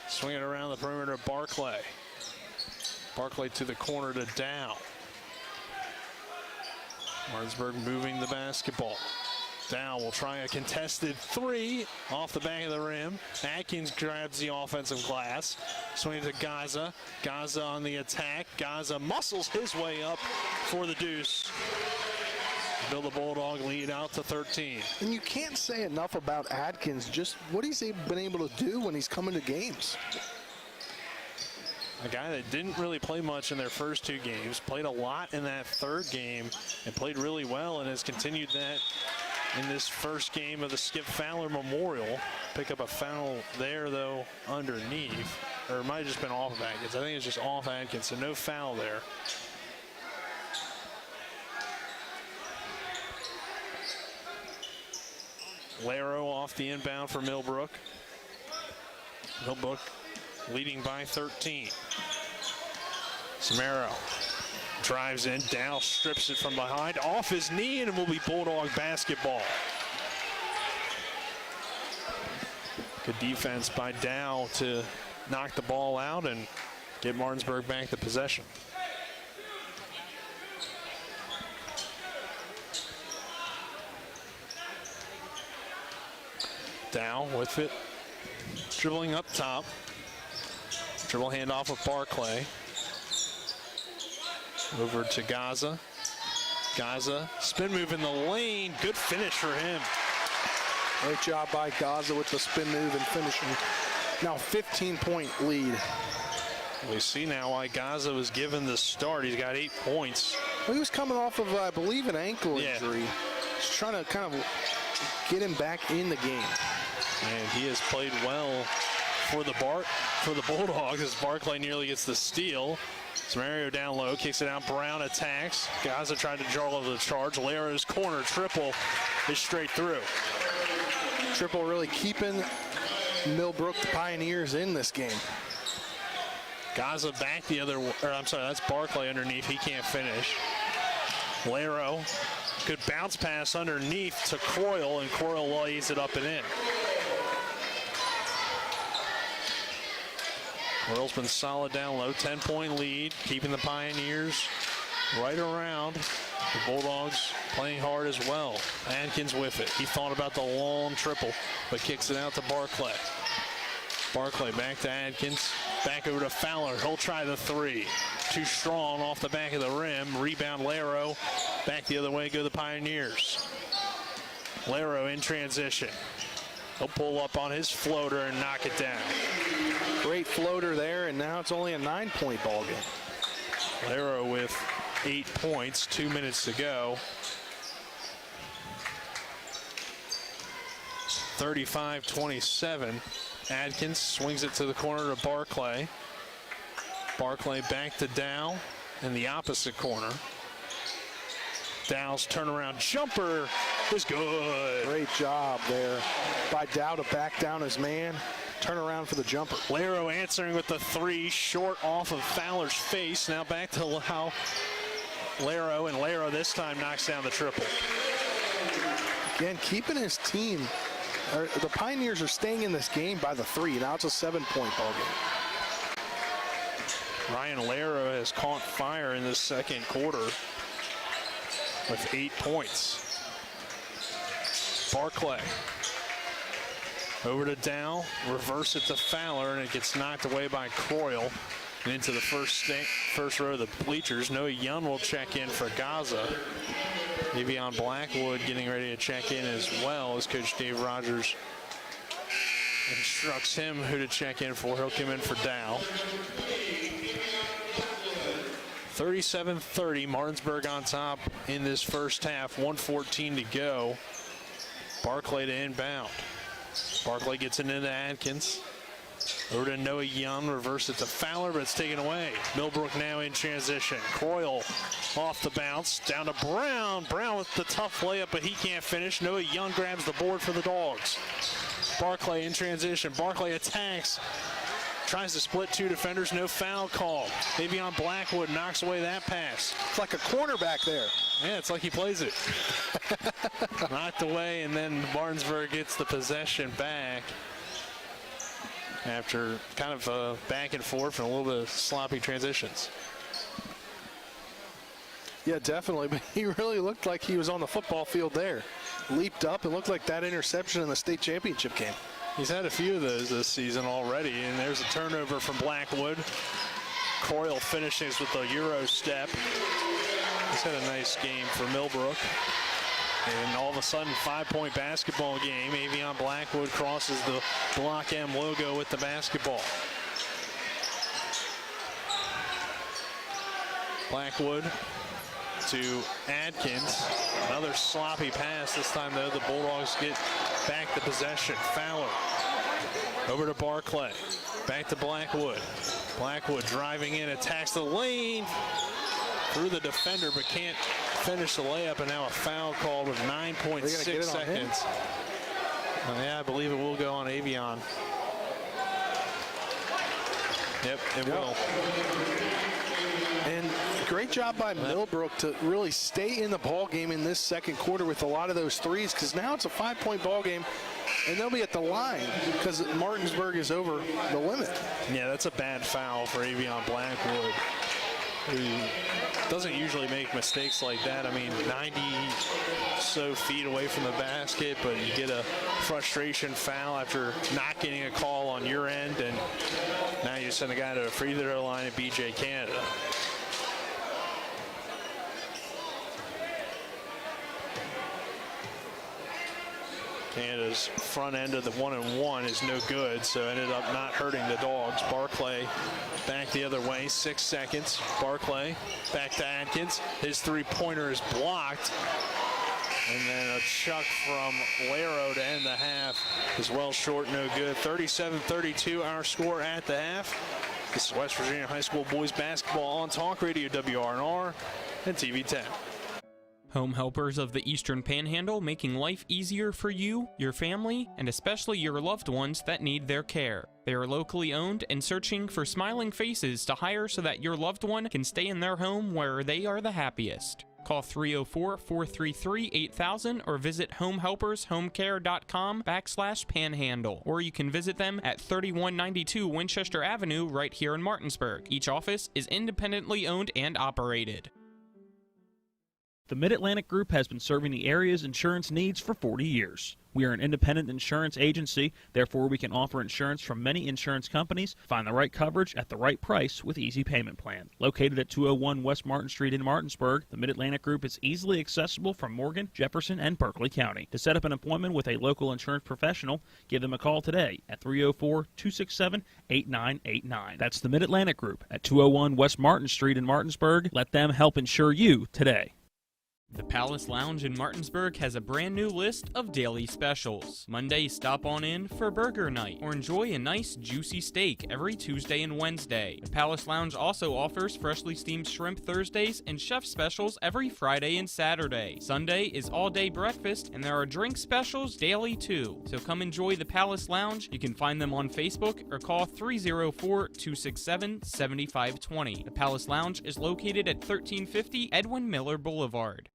Swinging around the perimeter, Barclay. Barclay to the corner to Dow. Martinsburg moving the basketball. Dow will try a contested three off the back of the rim. Atkins grabs the offensive glass. Swing to Gaza. Gaza on the attack. Gaza muscles his way up for the deuce. Build the Bulldog lead out to 13. And you can't say enough about Adkins, just what he's been able to do when he's coming to games. A guy that didn't really play much in their first two games, played a lot in that third game, and played really well, and has continued that in this first game of the Skip Fowler Memorial. Pick up a foul there, though, underneath. Or it might have just been off of Adkins. I think it's just off Adkins, so no foul there. Laro off the inbound for Millbrook. Millbrook leading by 13. Samaro drives in. Dow strips it from behind. Off his knee, and it will be Bulldog basketball. Good defense by Dow to knock the ball out and get Martinsburg back the possession. Dow with it. Dribbling up top. Dribble handoff with Barclay. Over to Gaza. Gaza, spin move in the lane. Good finish for him. Great job by Gaza with the spin move and finishing. Now 15-point lead. We see now why Gaza was given the start. He's got 8 points. Well, he was coming off of, I believe, an ankle injury. He's trying to kind of get him back in the game. And he has played well for the Bulldogs as Barclay nearly gets the steal. Samario down low, kicks it out. Brown attacks. Gaza tried to draw over the charge. Lara's corner triple is straight through. Triple really keeping Millbrook, the Pioneers, in this game. Gaza back the other, or I'm sorry, that's Barclay underneath. He can't finish. Laro, good bounce pass underneath to Croyle, and Croyle lays it up and in. Croyle's been solid down low, 10-point lead, keeping the Pioneers right around. The Bulldogs playing hard as well. Adkins with it. He thought about the long triple, but kicks it out to Barclay. Barclay back to Adkins. Back over to Fowler. He'll try the three. Too strong off the back of the rim. Rebound Laro. Back the other way go the Pioneers. Laro in transition. He'll pull up on his floater and knock it down. Great floater there, and now it's only a 9-point ball game. Laro with 8 points, 2 minutes to go. 35-27. Adkins swings it to the corner to Barclay. Barclay back to Dow in the opposite corner. Dow's turnaround jumper is good. Great job there by Dow to back down his man. Turn around for the jumper. Laro answering with the three, short off of Fowler's face. Now back to Laro, and Laro this time knocks down the triple. Again, keeping his team. The Pioneers are staying in this game by the three. Now it's a 7-point ball game. Ryan Laro has caught fire in this second quarter with 8 points. Barclay over to Dow, reverse it to Fowler, and it gets knocked away by Croyle and into the first row of the bleachers. Noah Young will check in for Gaza. Davion Blackwood getting ready to check in as well as Coach Dave Rogers instructs him who to check in for. He'll come in for Dow. 37-30, Martinsburg on top in this first half, 1:14 to go. Barclay to inbound. Barclay gets it into Adkins. Over to Noah Young, reverse it to Fowler, but it's taken away. Millbrook now in transition. Croyle off the bounce, down to Brown. Brown with the tough layup, but he can't finish. Noah Young grabs the board for the Dogs. Barclay in transition. Barclay attacks. Tries to split two defenders, no foul call. Davion Blackwood knocks away that pass. It's like a cornerback there. Yeah, it's like he plays it. Knocked away, and then Martinsburg gets the possession back after kind of back and forth and a little bit of sloppy transitions. Yeah, definitely, but he really looked like he was on the football field there. Leaped up and looked like that interception in the state championship game. He's had a few of those this season already, and there's a turnover from Blackwood. Croyle finishes with a Euro step. He's had a nice game for Millbrook. And all of a sudden, 5-point basketball game. Avion Blackwood crosses the Block M logo with the basketball. Blackwood to Adkins. Another sloppy pass. This time, though, the Bulldogs get back the possession. Fowler over to Barclay. Back to Blackwood. Blackwood driving in, attacks the lane. Through the defender, but can't finish the layup, and now a foul called with 9.6 seconds. Yeah, I believe it will go on Avion. Yep, it will. And great job by Millbrook to really stay in the ball game in this second quarter with a lot of those threes, because now it's a 5-point ball game, and they'll be at the line because Martinsburg is over the limit. Yeah, that's a bad foul for Avion Blackwood, who doesn't usually make mistakes like that. I mean, 90 so feet away from the basket, but you get a frustration foul after not getting a call on your end, and now you send a guy to a free throw line at BJ Canada. Canada's front end of the 1-and-1 is no good, so ended up not hurting the Dogs. Barclay back the other way, 6 seconds. Barclay back to Atkins. His three-pointer is blocked. And then a chuck from Laro to end the half is well short, no good. 37-32 our score at the half. This is West Virginia High School boys basketball on Talk Radio WRNR and TV 10. Home Helpers of the Eastern Panhandle, making life easier for you, your family, and especially your loved ones that need their care. They are locally owned and searching for smiling faces to hire so that your loved one can stay in their home where they are the happiest. Call 304-433-8000 or visit homehelpershomecare.com/panhandle. Or you can visit them at 3192 Winchester Avenue right here in Martinsburg. Each office is independently owned and operated. The Mid-Atlantic Group has been serving the area's insurance needs for 40 years. We are an independent insurance agency, therefore we can offer insurance from many insurance companies, find the right coverage at the right price with easy payment plan. Located at 201 West Martin Street in Martinsburg, the Mid-Atlantic Group is easily accessible from Morgan, Jefferson, and Berkeley County. To set up an appointment with a local insurance professional, give them a call today at 304-267-8989. That's the Mid-Atlantic Group at 201 West Martin Street in Martinsburg. Let them help insure you today. The Palace Lounge in Martinsburg has a brand new list of daily specials. Monday, stop on in for burger night or enjoy a nice juicy steak every Tuesday and Wednesday. The Palace Lounge also offers freshly steamed shrimp Thursdays and chef specials every Friday and Saturday. Sunday is all-day breakfast and there are drink specials daily too. So come enjoy the Palace Lounge. You can find them on Facebook or call 304-267-7520. The Palace Lounge is located at 1350 Edwin Miller Boulevard.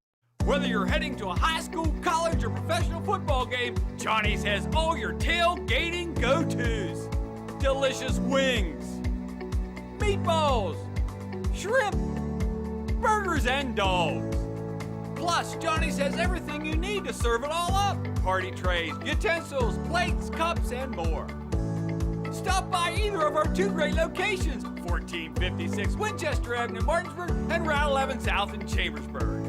Whether you're heading to a high school, college, or professional football game, Johnny's has all your tailgating go-tos. Delicious wings, meatballs, shrimp, burgers, and dogs. Plus, Johnny's has everything you need to serve it all up. Party trays, utensils, plates, cups, and more. Stop by either of our two great locations, 1456 Winchester Avenue in Martinsburg and Route 11 South in Chambersburg.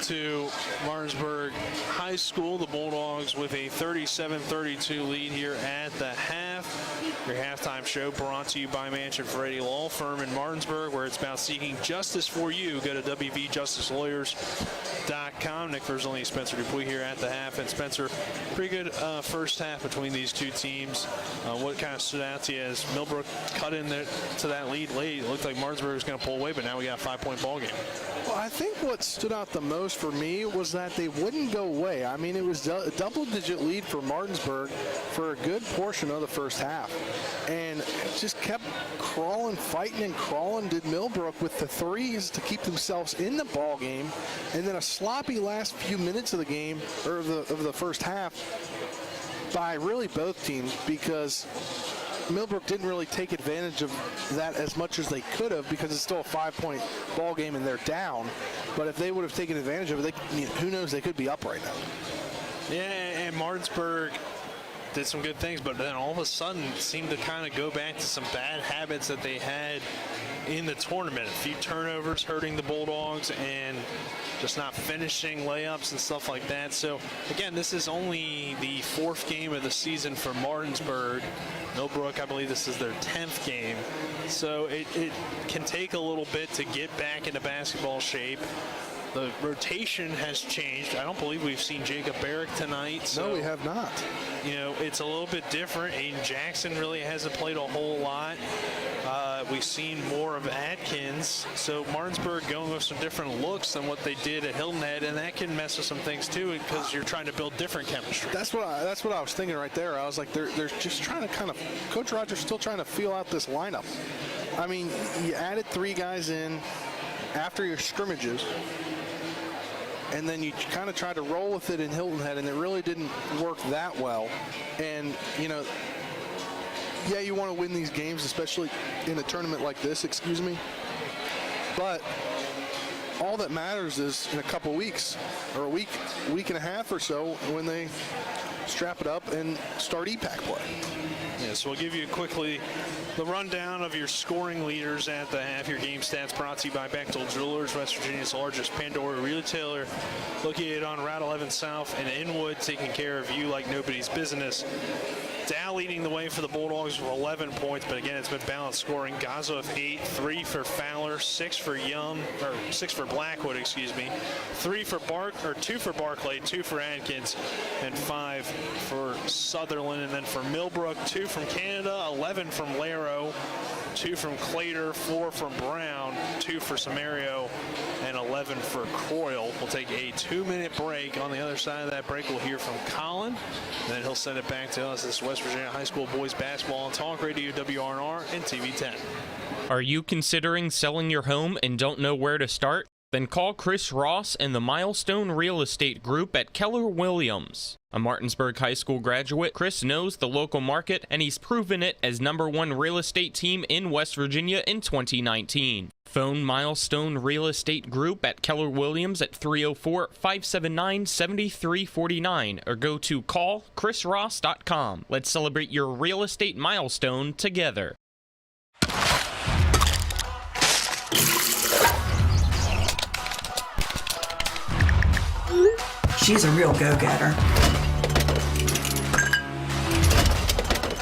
to Martinsburg High School. The Bulldogs with a 37-32 lead here at the half. Your halftime show brought to you by Mansion Ferretti Law Firm in Martinsburg, where it's about seeking justice for you. Go to wvjusticelawyers.com. Nick Verzolini, Spencer Dupuis here at the half. And Spencer, pretty good first half between these two teams. What kind of stood out to you as Millbrook cut in there to that lead late? It looked like Martinsburg was going to pull away, but now we got a 5-point ball game. Well, I think what stood out the most for me was that they wouldn't go away. I mean, it was a double-digit lead for Martinsburg for a good portion of the first half. And just kept crawling, fighting and crawling, did Millbrook with the threes to keep themselves in the ball game. And then a sloppy last few minutes of the game, or of the first half, by really both teams, because Millbrook didn't really take advantage of that as much as they could have, because it's still a 5-point ball game and they're down. But if they would have taken advantage of it, who knows, they could be up right now. Yeah, and Martinsburg did some good things, but then all of a sudden seemed to kind of go back to some bad habits that they had in the tournament. A few turnovers hurting the Bulldogs and just not finishing layups and stuff like that. So again, this is only the 4th game of the season for Martinsburg. Millbrook, I believe this is their 10th game. So it can take a little bit to get back into basketball shape. The rotation has changed. I don't believe we've seen Jacob Barrick tonight. So, no, we have not. You know, it's a little bit different. Aiden Jackson really hasn't played a whole lot. We've seen more of Atkins. So Martinsburg going with some different looks than what they did at Hilton Head, and that can mess with some things too, because you're trying to build different chemistry. That's what I was thinking right there. I was like, they're just trying to kind of, Coach Rogers still trying to feel out this lineup. I mean, you added 3 guys in after your scrimmages, and then you kind of tried to roll with it in Hilton Head, and it really didn't work that well. And, you know, yeah, you want to win these games, especially in a tournament like this, but all that matters is in a couple weeks, or a week and a half or so, when they strap it up and start EPAC play. Yeah, so we'll give you quickly the rundown of your scoring leaders at the half. Your game stats brought to you by Bechtel Jewelers, West Virginia's largest Pandora retailer, located on Route 11 South in Inwood, taking care of you like nobody's business. Dow leading the way for the Bulldogs with 11 points, but again, it's been balanced scoring. Gaza with 8, 3 for Fowler, 6 for Blackwood, 2 for Barclay, 2 for Atkins, and 5 for Sutherland. And then for Millbrook, 2 from Canada, 11 from Laro, 2 from Clater, 4 from Brown, 2 for Samario, and 11 for Croyle. We'll take a 2-minute break. On the other side of that break, we'll hear from Colin, and then he'll send it back to us. This is West Virginia High School boys basketball on Talk Radio, WRNR, and TV 10. Are you considering selling your home and don't know where to start? Then call Chris Ross and the Milestone Real Estate Group at Keller Williams. A Martinsburg High School graduate, Chris knows the local market, and he's proven it as #1 real estate team in West Virginia in 2019. Phone Milestone Real Estate Group at Keller Williams at 304-579-7349 or go to callchrisross.com. Let's celebrate your real estate milestone together. She's a real go-getter.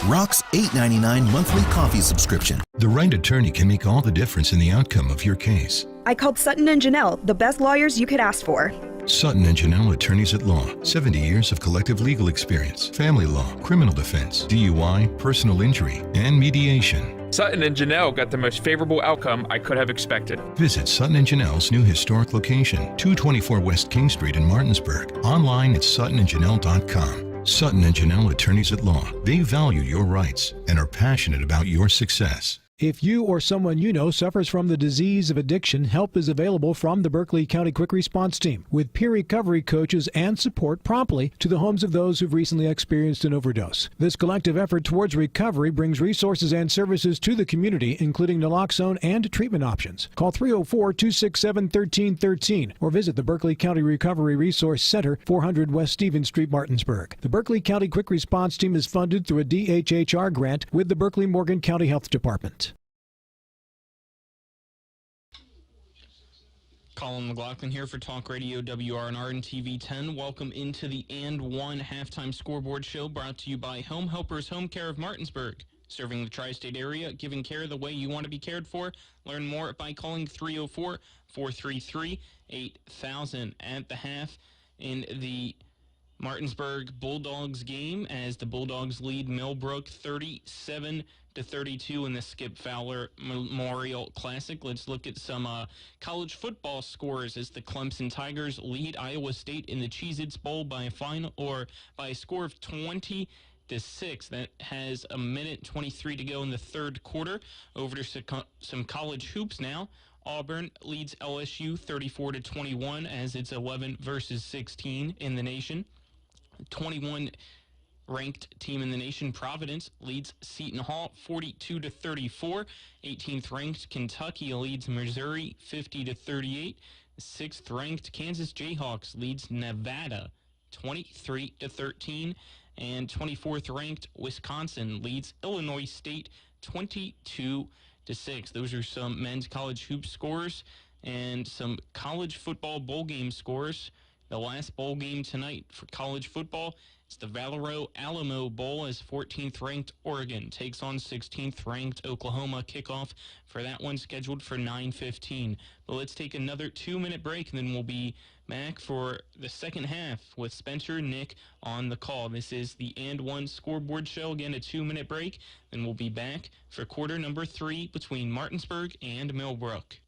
Rock's $8.99 monthly coffee subscription. The right attorney can make all the difference in the outcome of your case. I called Sutton and Janelle, the best lawyers you could ask for. Sutton and Janelle Attorneys at Law. 70 years of collective legal experience. Family law, criminal defense, DUI, personal injury, and mediation. Sutton and Janelle got the most favorable outcome I could have expected. Visit Sutton and Janelle's new historic location, 224 West King Street in Martinsburg. Online at suttonandjanelle.com. Sutton and Janelle Attorneys at Law. They value your rights and are passionate about your success. If you or someone you know suffers from the disease of addiction, help is available from the Berkeley County Quick Response Team with peer recovery coaches and support promptly to the homes of those who've recently experienced an overdose. This collective effort towards recovery brings resources and services to the community, including naloxone and treatment options. Call 304-267-1313 or visit the Berkeley County Recovery Resource Center, 400 West Stevens Street, Martinsburg. The Berkeley County Quick Response Team is funded through a DHHR grant with the Berkeley-Morgan County Health Department. Colin McLaughlin here for Talk Radio WRNR and TV 10. Welcome into the And One Halftime Scoreboard Show, brought to you by Home Helpers Home Care of Martinsburg. Serving the tri-state area, giving care the way you want to be cared for. Learn more by calling 304-433-8000 at the half in the Martinsburg Bulldogs game, as the Bulldogs lead Millbrook 37-32 in the Skip Fowler Memorial Classic. Let's look at some college football scores as the Clemson Tigers lead Iowa State in the Cheez-Its Bowl by a score of 20-6. That has a minute 23 to go in the third quarter. Over to some college hoops now. Auburn leads LSU 34-21 as it's 11 versus 16 in the nation. 21 ranked team in the nation, Providence, leads Seton Hall 42-34. 18th ranked Kentucky leads Missouri 50-38. 6th ranked Kansas Jayhawks leads Nevada 23-13. And 24th ranked Wisconsin leads Illinois State 22-6. Those are some men's college hoop scores and some college football bowl game scores. The last bowl game tonight for college football is the Valero Alamo Bowl, as 14th ranked Oregon takes on 16th ranked Oklahoma. Kickoff for that one scheduled for 9:15. But let's take another 2-minute break, and then we'll be back for the second half with Spencer and Nick on the call. This is the And One Scoreboard Show. Again, a 2-minute break, then we'll be back for quarter number 3 between Martinsburg and Millbrook.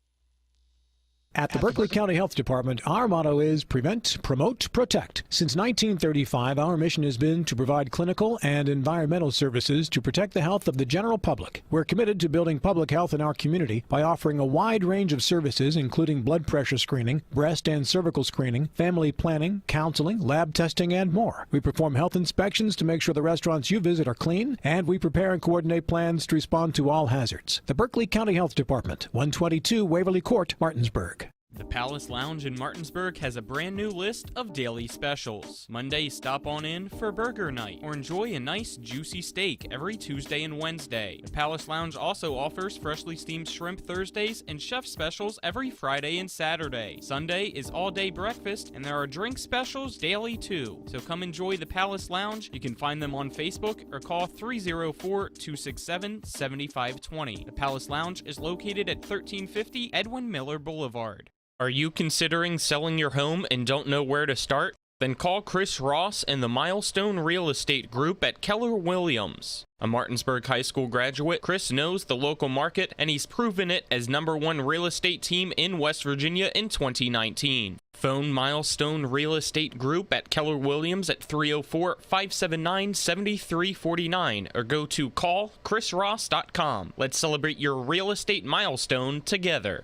At the Berkeley County Health Department, our motto is prevent, promote, protect. Since 1935, our mission has been to provide clinical and environmental services to protect the health of the general public. We're committed to building public health in our community by offering a wide range of services, including blood pressure screening, breast and cervical screening, family planning, counseling, lab testing, and more. We perform health inspections to make sure the restaurants you visit are clean, and we prepare and coordinate plans to respond to all hazards. The Berkeley County Health Department, 122 Waverly Court, Martinsburg. The Palace Lounge in Martinsburg has a brand new list of daily specials. Monday, stop on in for burger night or enjoy a nice juicy steak every Tuesday and Wednesday. The Palace Lounge also offers freshly steamed shrimp Thursdays and chef specials every Friday and Saturday. Sunday is all-day breakfast, and there are drink specials daily too. So come enjoy the Palace Lounge. You can find them on Facebook or call 304-267-7520. The Palace Lounge is located at 1350 Edwin Miller Boulevard. Are you considering selling your home and don't know where to start? Then call Chris Ross and the Milestone Real Estate Group at Keller Williams. A Martinsburg High School graduate, Chris knows the local market, and he's proven it as #1 real estate team in West Virginia in 2019. Phone Milestone Real Estate Group at Keller Williams at 304-579-7349 or go to callchrisross.com. Let's celebrate your real estate milestone together.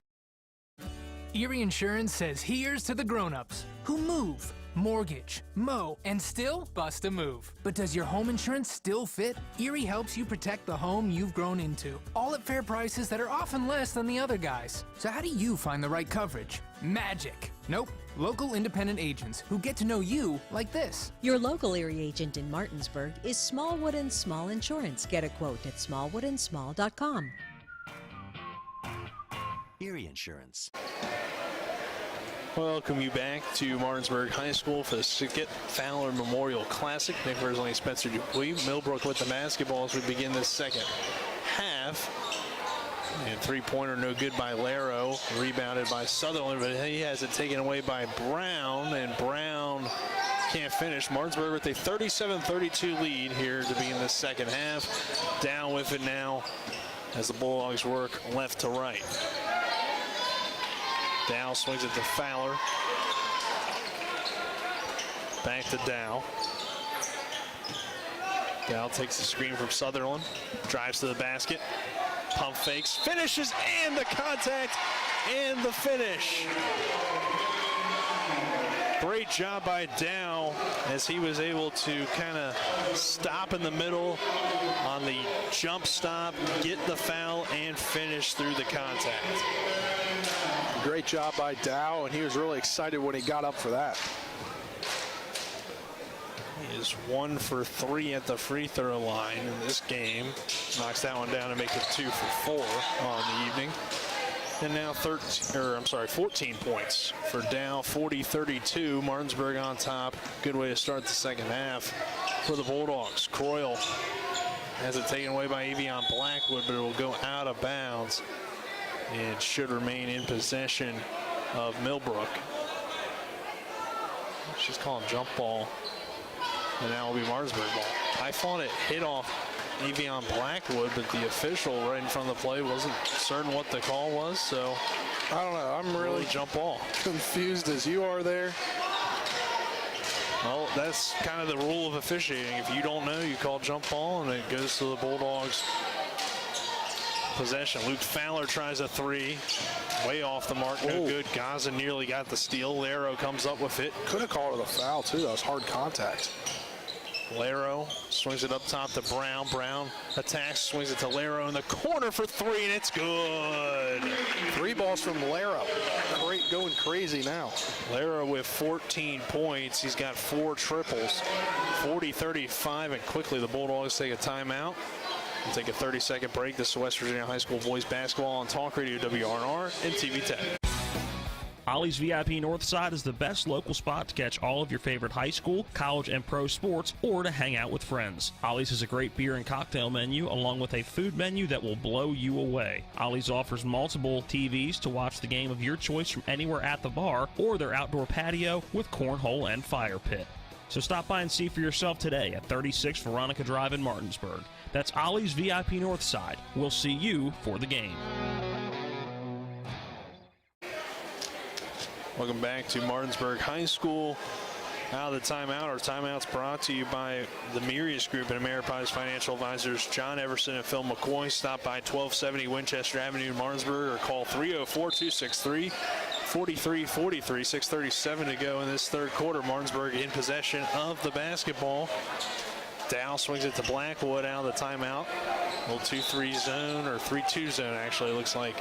Erie Insurance says here's to the grown-ups who move, mortgage, mow, and still bust a move. But does your home insurance still fit? Erie helps you protect the home you've grown into, all at fair prices that are often less than the other guys. So how do you find the right coverage? Magic. Nope. Local independent agents who get to know you like this. Your local Erie agent in Martinsburg is Smallwood & Small Insurance. Get a quote at smallwoodandsmall.com. Erie Insurance. Welcome you back to Martinsburg High School for the Skip Fowler Memorial Classic. Nick Verzley and Spencer Dupuis. Millbrook with the basketball as we begin this second half. And three-pointer no good by Laro. Rebounded by Sutherland, but he has it taken away by Brown, and Brown can't finish. Martinsburg with a 37-32 lead here to begin the second half. Down with it now as the Bulldogs work left to right. Dow swings it to Fowler. Back to Dow. Dow takes the screen from Sutherland. Drives to the basket. Pump fakes. Finishes, and the contact and the finish. Great job by Dow as he was able to kind of stop in the middle on the jump stop, get the foul, and finish through the contact. Great job by Dow, and he was really excited when he got up for that. He is 1 for 3 at the free throw line in this game. Knocks that one down to make it 2 for 4 on the evening. And now 14 points for Dow, 40-32. Martinsburg on top. Good way to start the second half for the Bulldogs. Croyle has it taken away by Avion Blackwood, but it will go out of bounds and should remain in possession of Millbrook. She's calling jump ball, and now will be Martinsburg ball. I thought it hit off Avion Blackwood, but the official right in front of the play wasn't certain what the call was, so I don't know. I'm really jump ball. Confused as you are there. Well, that's kind of the rule of officiating. If you don't know, you call jump ball, and it goes to the Bulldogs' possession. Luke Fowler tries a three. Way off the mark, no good. Gaza nearly got the steal. Laro comes up with it. Could have called it a foul, too. That was hard contact. Laro swings it up top to Brown. Brown attacks, swings it to Laro in the corner for three, and it's good. 3 balls from Laro. Great, going crazy now. Laro with 14 points. He's got 4 triples, 40-35, and quickly the Bulldogs take a timeout. We'll take a 30-second break. This is West Virginia High School boys basketball on Talk Radio WRNR and TV 10. Ollie's VIP Northside is the best local spot to catch all of your favorite high school, college, and pro sports, or to hang out with friends. Ollie's has a great beer and cocktail menu, along with a food menu that will blow you away. Ollie's offers multiple TVs to watch the game of your choice from anywhere at the bar, or their outdoor patio with cornhole and fire pit. So stop by and see for yourself today at 36 Veronica Drive in Martinsburg. That's Ollie's VIP Northside. We'll see you for the game. Welcome back to Martinsburg High School. Out of the timeout. Our timeout's brought to you by the Mirius Group and Ameriprise Financial Advisors John Everson and Phil McCoy. Stop by 1270 Winchester Avenue in Martinsburg or call 304-263-4343. 6:37 to go in this third quarter. Martinsburg in possession of the basketball. Dow swings it to Blackwood out of the timeout. Little 2-3 zone, or 3-2 zone actually, it looks like,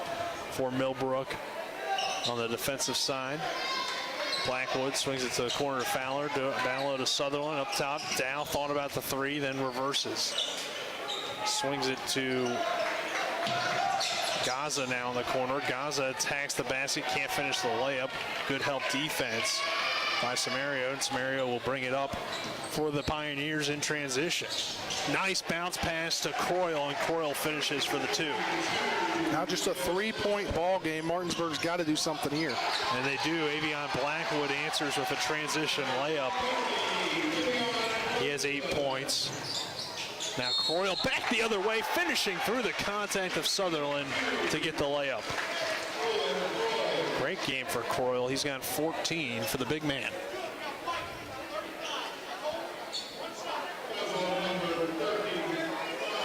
for Millbrook on the defensive side. Blackwood swings it to the corner to Fowler, down low to Sutherland, up top. Dow thought about the three, then reverses. Swings it to Gaza now in the corner. Gaza attacks the basket, can't finish the layup. Good help defense by Samario, and Samario will bring it up for the Pioneers in transition. Nice bounce pass to Croyle, and Croyle finishes for the 2. Now just a 3-point ball game. Martinsburg's got to do something here. And they do. Avion Blackwood answers with a transition layup. He has 8 points. Now Croyle back the other way, finishing through the contact of Sutherland to get the layup. Great game for Croyle. He's got 14 for the big man.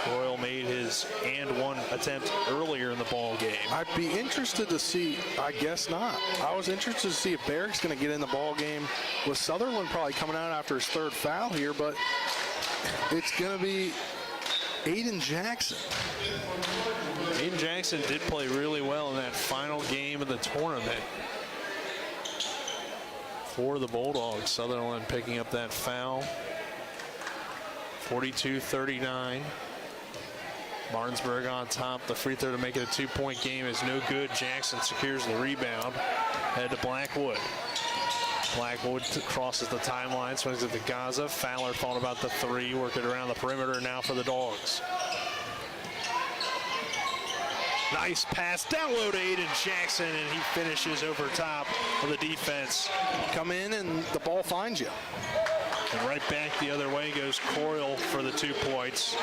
Croyle made his and-one attempt earlier in the ball game. I'd be interested to see, I guess not. I was interested to see if Barrick's going to get in the ball game with Sutherland probably coming out after his 3rd foul here, but it's going to be Aiden Jackson. Aiden Jackson did play really well in that final game of the tournament for the Bulldogs. Sutherland picking up that foul. 42-39. Martinsburg on top. The free throw to make it a 2-point game is no good. Jackson secures the rebound. Head to Blackwood. Blackwood crosses the timeline, swings it to Gaza. Fowler thought about the 3, working around the perimeter now for the Dogs. Nice pass down low to Aiden Jackson, and he finishes over top of the defense. Come in and the ball finds you. And right back the other way goes Croyle for the 2 points.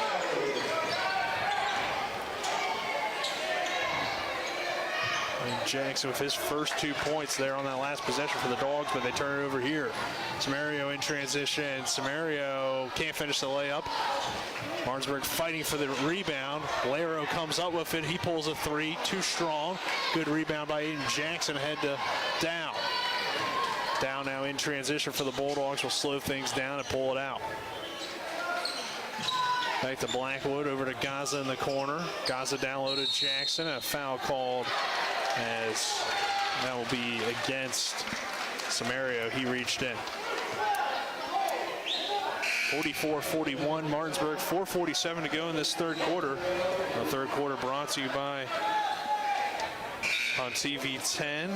And Jackson with his first 2 points there on that last possession for the Dogs, but they turn it over here. Samario in transition. Samario can't finish the layup. Martinsburg fighting for the rebound. Laro comes up with it. He pulls a 3, too strong. Good rebound by Aiden Jackson. Head to Dow. Dow now in transition for the Bulldogs. Will slow things down and pull it out. Back to Blackwood, over to Gaza in the corner. Gaza down low to Jackson. A foul called, as that will be against Samario. He reached in. 44-41 Martinsburg, 4:47 to go in this third quarter. The third quarter brought to you by on TV 10.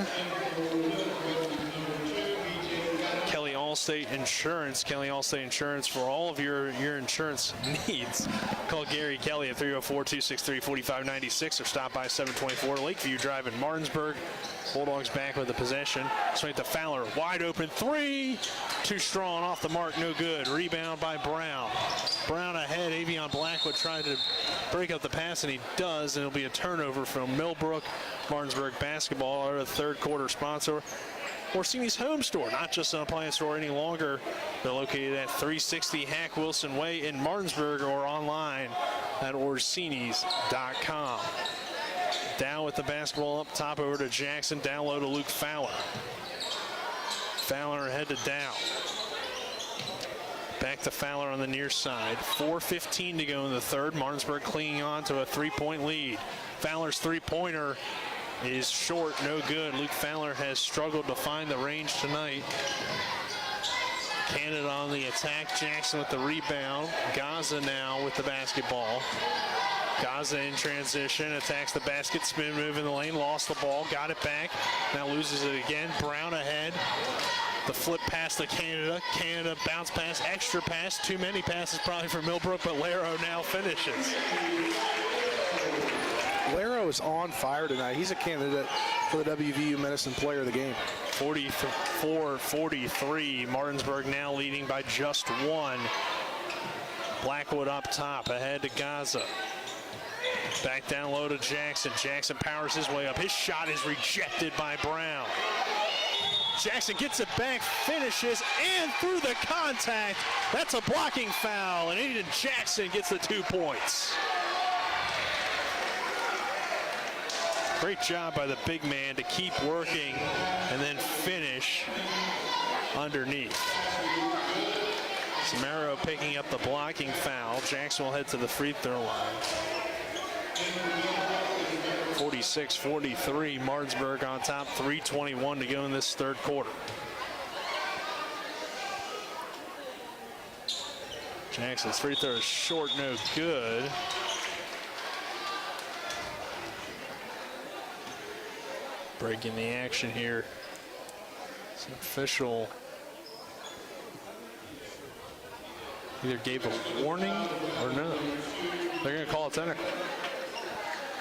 Kelly Allstate Insurance. Kelly Allstate Insurance for all of your insurance needs. Call Gary Kelly at 304-263-4596 or stop by 724 Lakeview Drive in Martinsburg. Bulldogs back with the possession. Swing to Fowler. Wide open three. Too strong, off the mark, no good. Rebound by Brown. Brown ahead. Avion Blackwood tried to break up the pass, and he does, and it'll be a turnover from Millbrook. Martinsburg basketball, our third quarter sponsor. Orsini's Home Store, not just an appliance store any longer. They're located at 360 Hack Wilson Way in Martinsburg or online at Orsinis.com. Down with the basketball up top over to Jackson. Down low to Luke Fowler. Fowler ahead to Dow. Back to Fowler on the near side. 4:15 to go in the third. Martinsburg clinging on to a 3-point lead. Fowler's three-pointer is short, no good. Luke Fowler has struggled to find the range tonight. Canada on the attack. Jackson with the rebound. Gaza now with the basketball. Gaza in transition, attacks the basket, spin move in the lane, lost the ball, got it back, now loses it again. Brown ahead. The flip pass to Canada. Canada bounce pass, extra pass, too many passes probably for Millbrook, but Laro now finishes. Laro is on fire tonight. He's a candidate for the WVU Medicine Player of the Game. 44-43. Martinsburg now leading by just one. Blackwood up top, ahead to Gaza. Back down low to Jackson. Jackson powers his way up. His shot is rejected by Brown. Jackson gets it back, finishes, and through the contact. That's a blocking foul, and Aiden Jackson gets the 2 points. Great job by the big man to keep working and then finish underneath. Samaro picking up the blocking foul. Jackson will head to the free throw line. 46-43, Martinsburg on top, 3:21 to go in this third quarter. Jackson's free throw is short, no good. Breaking the action here. It's an official either gave a warning or no. They're going to call it technical,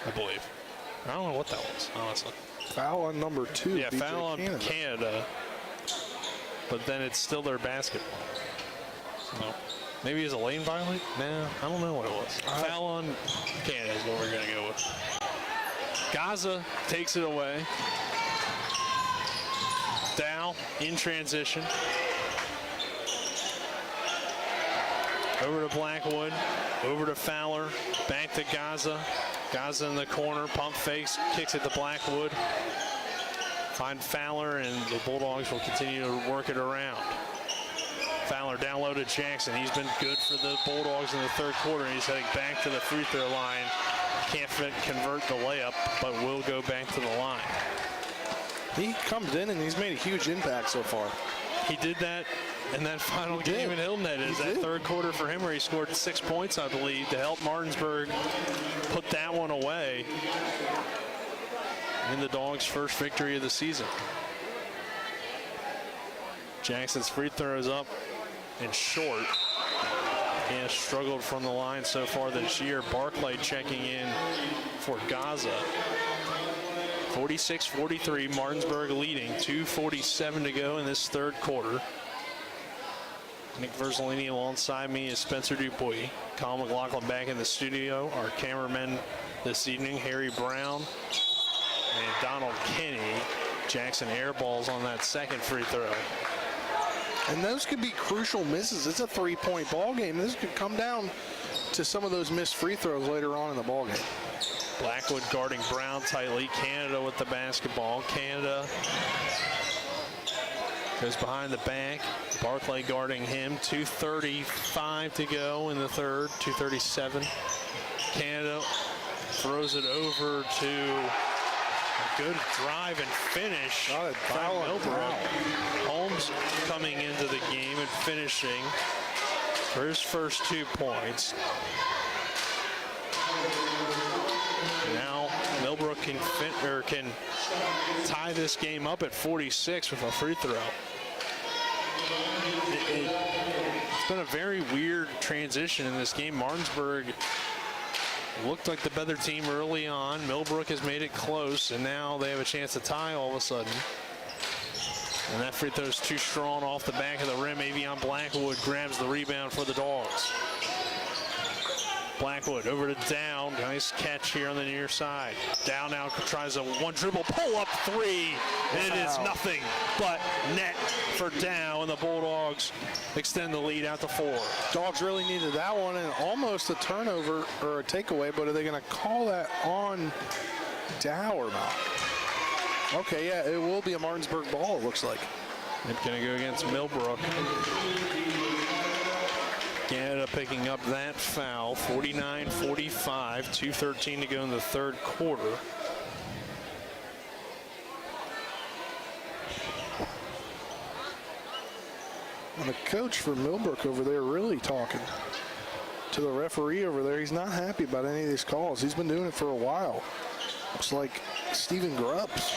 I believe. I don't know what that was, honestly. Foul on number 2. Yeah, foul on Canada. But then it's still their basketball. So maybe it's a lane violation? No, I don't know what it was. Foul on Canada is what we're going to go with. Gaza takes it away. Dow in transition. Over to Blackwood, over to Fowler, back to Gaza. Gaza in the corner, pump fakes, kicks it to Blackwood. Find Fowler, and the Bulldogs will continue to work it around. Fowler down low to Jackson. He's been good for the Bulldogs in the third quarter. He's heading back to the free throw line. Can't convert the layup, but will go back to the line. He comes in and he's made a huge impact so far. He did that in that final game in Hilton Head. Is that third quarter for him where he scored 6 points, I believe, to help Martinsburg put that one away in the Dogs' first victory of the season. Jackson's free throw is up and short. He has struggled from the line so far this year. Barclay checking in for Gaza. 46-43, Martinsburg leading. 2:47 to go in this third quarter. Nick Verzolini alongside me is Spencer Dupuy. Colin McLaughlin back in the studio. Our cameramen this evening, Harry Brown and Donald Kinney. Jackson airballs on that second free throw. And those could be crucial misses. It's a 3-point ball game. This could come down to some of those missed free throws later on in the ball game. Blackwood guarding Brown tightly. Canada with the basketball. Canada goes behind the back. Barclay guarding him. 2:35 to go in the third. 2:37. Canada throws it over to a good drive and finish by Millbrook. Holmes coming into the game and finishing for his first 2 points. Now Millbrook can tie this game up at 46 with a free throw. It's been a very weird transition in this game. Martinsburg looked like the better team early on. Millbrook has made it close, and now they have a chance to tie all of a sudden. And that free throw is too strong off the back of the rim. Avion Blackwood grabs the rebound for the Dogs. Blackwood over to Dow. Nice catch here on the near side. Dow now tries a one dribble pull-up three. And it is nothing but net for Dow, and the Bulldogs extend the lead out to 4. Dogs really needed that one, and almost a turnover or a takeaway, but are they going to call that on Dow or not? Okay, yeah, it will be a Martinsburg ball, it looks like. It's going to go against Millbrook. Canada picking up that foul. 49-45, 2:13 to go in the third quarter. And the coach for Millbrook over there really talking to the referee over there. He's not happy about any of these calls. He's been doing it for a while. Looks like Stephen Grubbs.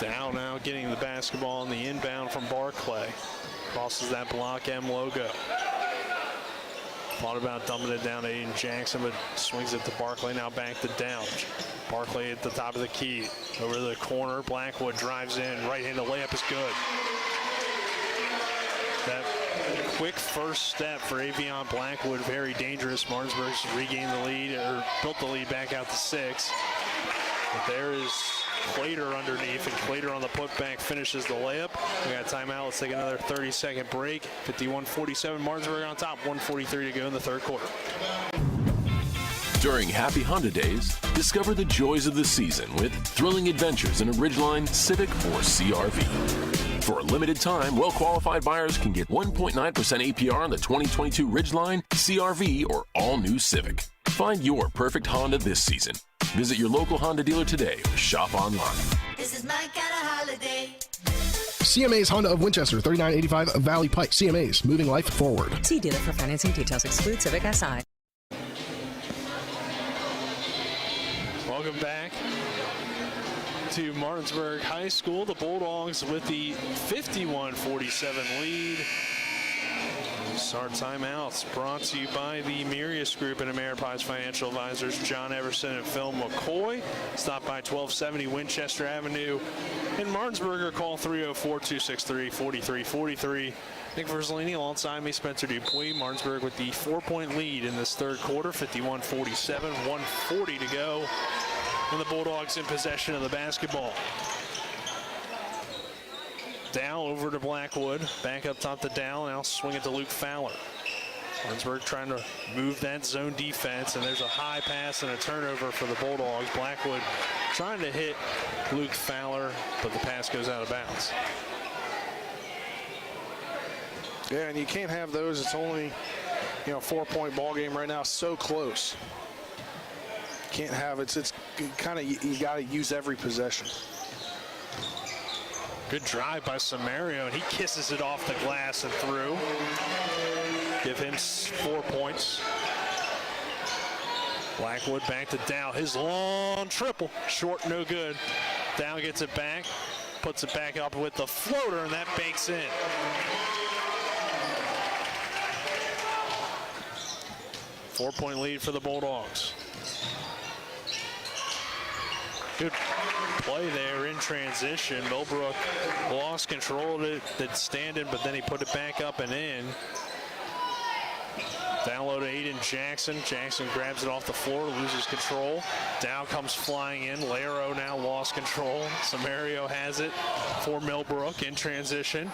Dow now getting the basketball on the inbound from Barclay. Crosses that block M logo. Thought about dumping it down to Aiden Jackson, but swings it to Barclay. Now back to Dow. Barclay at the top of the key. Over the corner. Blackwood drives in. Right-handed layup is good. That quick first step for Avion Blackwood, very dangerous. Martinsburg's regained the lead, or built the lead back out to 6. But there is Clater underneath, and Clater on the putback finishes the layup. We got timeout. Let's take another 30-second break. 51-47, Martinsburg on top. 1:43 to go in the third quarter. During Happy Honda Days, discover the joys of the season with thrilling adventures in a Ridgeline, Civic, or CR-V. For a limited time, well-qualified buyers can get 1.9% APR on the 2022 Ridgeline, CR-V, or all-new Civic. Find your perfect Honda this season. Visit your local Honda dealer today or shop online. This is my kind of holiday. CMA's Honda of Winchester, 3985 Valley Pike. CMA's, moving life forward. See dealer for financing details. Exclude Civic SI. Welcome back to Martinsburg High School. The Bulldogs with the 51-47 lead. Our timeouts brought to you by the Mirius Group and Ameriprise Financial Advisors, John Everson and Phil McCoy. Stop by 1270 Winchester Avenue in Martinsburg or call 304-263-4343. Nick Verzolini alongside me, Spencer Dupuis. Martinsburg with the 4-point lead in this third quarter, 51-47, 1:40 to go. And the Bulldogs in possession of the basketball. Dow over to Blackwood, back up top to Dow, and I'll swing it to Luke Fowler. Martinsburg trying to move that zone defense, and there's a high pass and a turnover for the Bulldogs. Blackwood trying to hit Luke Fowler, but the pass goes out of bounds. Yeah, and you can't have those. It's only, 4-point ball game right now, so close. Can't have it. It's kind of, you got to use every possession. Good drive by Samario, and he kisses it off the glass and through. Give him 4 points. Blackwood back to Dow. His long triple. Short, no good. Dow gets it back, puts it back up with the floater, and that banks in. Four-point lead for the Bulldogs. Good play there in transition. Millbrook lost control of it, did stand in, but then he put it back up and in. Down low to Aiden Jackson. Jackson grabs it off the floor, loses control. Dow comes flying in. Laro now lost control. Samario has it for Millbrook in transition.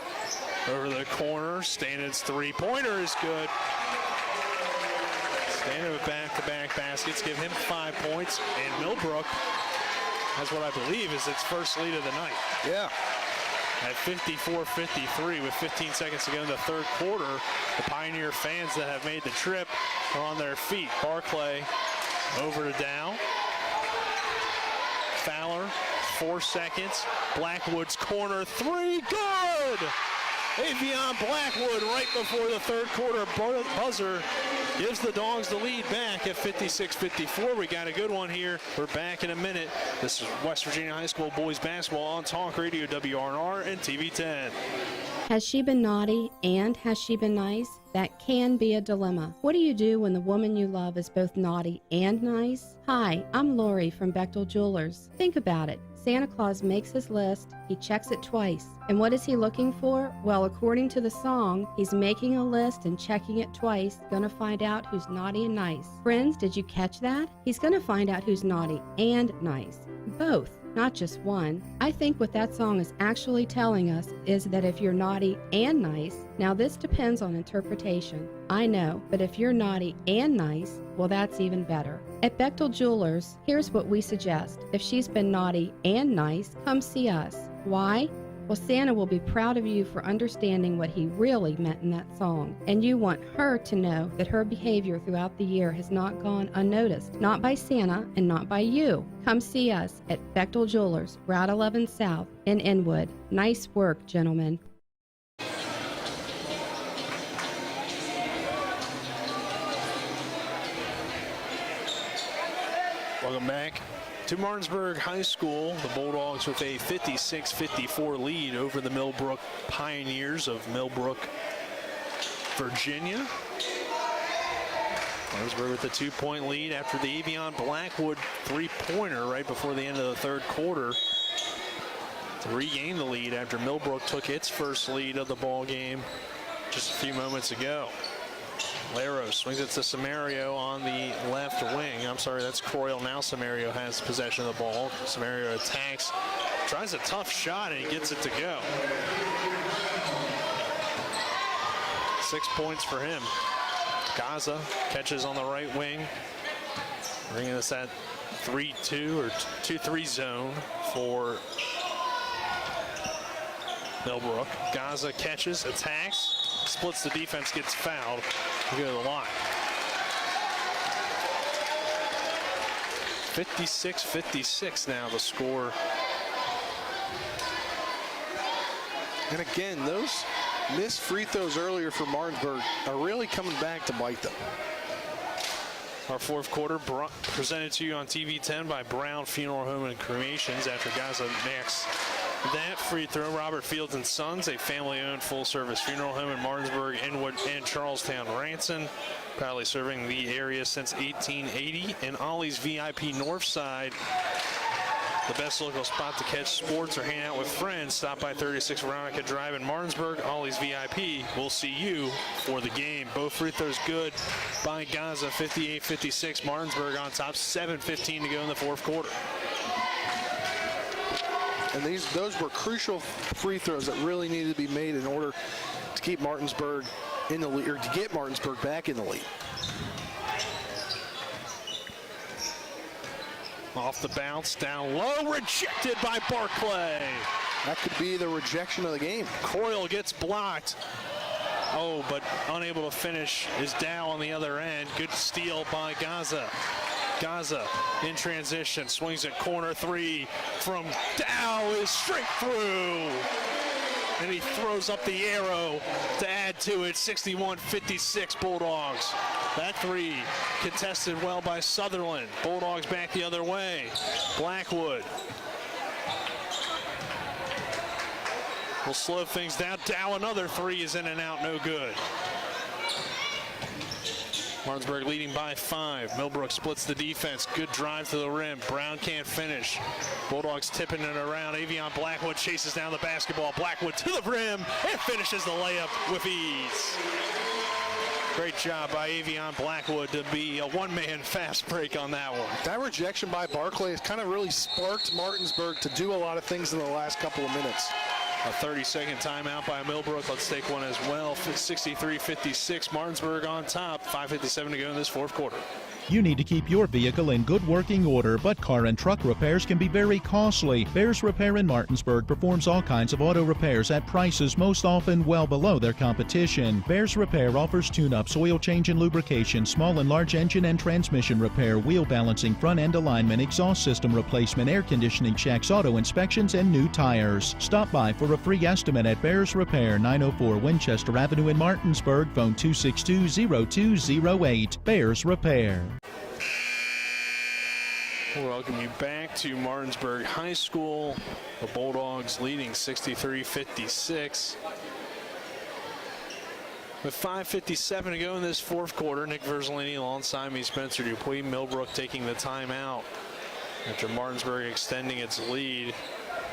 Over the corner, Stanton's three-pointer is good. Stanton with back-to-back baskets give him 5 points, and Millbrook has what I believe is its first lead of the night. Yeah. At 54-53 with 15 seconds to go in the third quarter, the Pioneer fans that have made the trip are on their feet. Barclay over to Dow. Fowler, 4 seconds. Blackwood's corner three, good! Avion Blackwood right before the third quarter buzzer gives the Dogs the lead back at 56-54. We got a good one here. We're back in a minute. This is West Virginia High School boys basketball on Talk Radio, WRNR, and TV 10. Has she been naughty and has she been nice? That can be a dilemma. What do you do when the woman you love is both naughty and nice? Hi, I'm Lori from Bechtel Jewelers. Think about it. Santa Claus makes his list, he checks it twice. And what is he looking for? Well, according to the song, he's making a list and checking it twice, gonna find out who's naughty and nice. Friends, did you catch that? He's gonna find out who's naughty and nice. Both. Not just one. I think what that song is actually telling us is that if you're naughty and nice, now this depends on interpretation. I know, but if you're naughty and nice, well, that's even better. At Bechtel Jewelers, here's what we suggest. If she's been naughty and nice, come see us. Why? Well, Santa will be proud of you for understanding what he really meant in that song. And you want her to know that her behavior throughout the year has not gone unnoticed. Not by Santa and not by you. Come see us at Bechtel Jewelers, Route 11 South in Inwood. Nice work, gentlemen. Welcome back to Martinsburg High School. The Bulldogs with a 56-54 lead over the Millbrook Pioneers of Millbrook, Virginia. Martinsburg with a 2-point lead after the Avion Blackwood three-pointer right before the end of the third quarter to regain the lead after Millbrook took its first lead of the ball game just a few moments ago. Laro swings it to Samario on the left wing. I'm sorry, that's Croyle. Now Samario has possession of the ball. Samario attacks, tries a tough shot, and he gets it to go. 6 points for him. Gaza catches on the right wing, bringing us that 3-2 or 2-3 zone for Millbrook. Gaza catches, attacks, splits the defense, gets fouled. We go to the line. 56-56 now the score. And again, those missed free throws earlier for Martinsburg are really coming back to bite them. Our fourth quarter presented to you on TV 10 by Brown Funeral Home and Cremations. After Gaza makes that free throw, Robert Fields and Sons, a family-owned full-service funeral home in Martinsburg, Inwood, and Charlestown, Ranson, proudly serving the area since 1880. And Ollie's VIP Northside, the best local spot to catch sports or hang out with friends. Stop by 36 Veronica Drive in Martinsburg. Ollie's VIP will see you for the game. Both free throws good by Gaza, 58-56. Martinsburg on top, 7:15 to go in the fourth quarter. And those were crucial free throws that really needed to be made in order to keep Martinsburg in the lead, or to get Martinsburg back in the lead. Off the bounce, down low, rejected by Barclay. That could be the rejection of the game. Croyle gets blocked. Oh, but unable to finish is Dow on the other end. Good steal by Gaza. Gaza in transition, swings at corner three from Dow is straight through. And he throws up the arrow to add to it. 61-56 Bulldogs. That three contested well by Sutherland. Bulldogs back the other way. Blackwood will slow things down. Dow, another three is in and out, no good. Martinsburg leading by 5. Millbrook splits the defense. Good drive to the rim. Brown can't finish. Bulldogs tipping it around. Avion Blackwood chases down the basketball. Blackwood to the rim and finishes the layup with ease. Great job by Avion Blackwood to be a one-man fast break on that one. That rejection by Barclay has kind of really sparked Martinsburg to do a lot of things in the last couple of minutes. A 30-second timeout by Millbrook. Let's take one as well. 63-56. Martinsburg on top. 5:57 to go in this fourth quarter. You need to keep your vehicle in good working order, but car and truck repairs can be very costly. Bears Repair in Martinsburg performs all kinds of auto repairs at prices most often well below their competition. Bears Repair offers tune-ups, oil change and lubrication, small and large engine and transmission repair, wheel balancing, front end alignment, exhaust system replacement, air conditioning checks, auto inspections, and new tires. Stop by for a free estimate at Bears Repair, 904 Winchester Avenue in Martinsburg. Phone 262-0208. Bears Repair. We'll welcome you back to Martinsburg High School. The Bulldogs leading 63-56. With 5:57 to go in this fourth quarter, Nick Verzolini alongside me, Spencer Dupuis. Millbrook taking the timeout after Martinsburg extending its lead.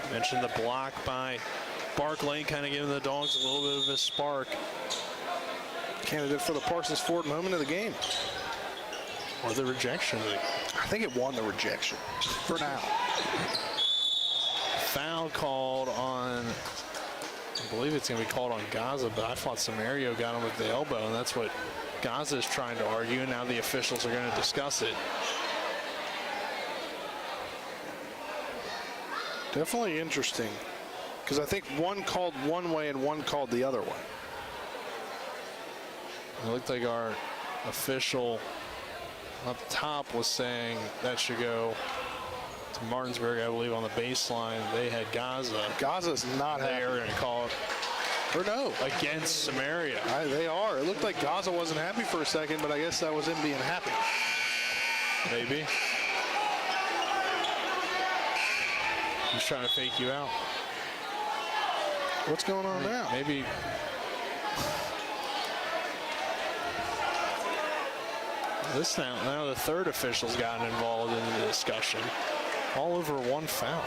Mentioned the block by Barclay, kind of giving the Dogs a little bit of a spark. Candidate for the Parsons Ford moment of the game. Or the rejection. I think it won the rejection for now. Foul called on, I believe it's going to be called on Gaza, but I thought Samario got him with the elbow, and that's what Gaza is trying to argue, and now the officials are going to discuss it. Definitely interesting, because I think one called one way and one called the other way. It looked like our official up top was saying that should go to Martinsburg, I believe, on the baseline. They had Gaza. Gaza's not happy. They were going to call it. Or no. Against Samaria. They are. It looked like Gaza wasn't happy for a second, but I guess that was him being happy. Maybe. He's trying to fake you out. What's going on now? Maybe. This now the third official's gotten involved in the discussion. All over one foul.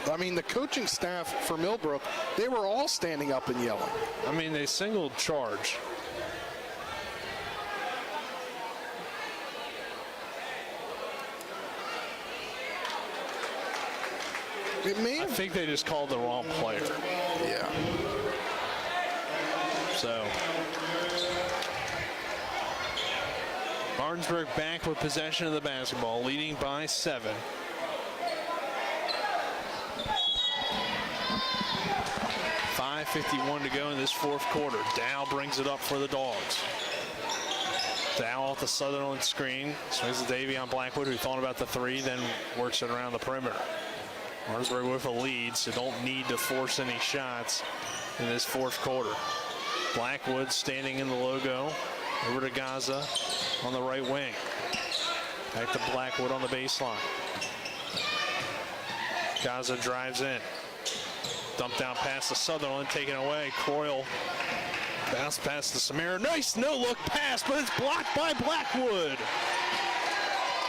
I mean, the coaching staff for Millbrook, they were all standing up and yelling. I mean, they singled charge. I think they just called the wrong player. Yeah. So Martinsburg back with possession of the basketball, leading by 7. .51 to go in this fourth quarter. Dow brings it up for the Dogs. Dow off the Sutherland screen. Swings to Davion Blackwood, who thought about the three, then works it around the perimeter. Martinsburg with a lead, so don't need to force any shots in this fourth quarter. Blackwood standing in the logo. Over to Gaza on the right wing. Back to Blackwood on the baseline. Gaza drives in. Dumped down past to Sutherland, taken away. Croyle bounce pass to Samir. Nice no-look pass, but it's blocked by Blackwood.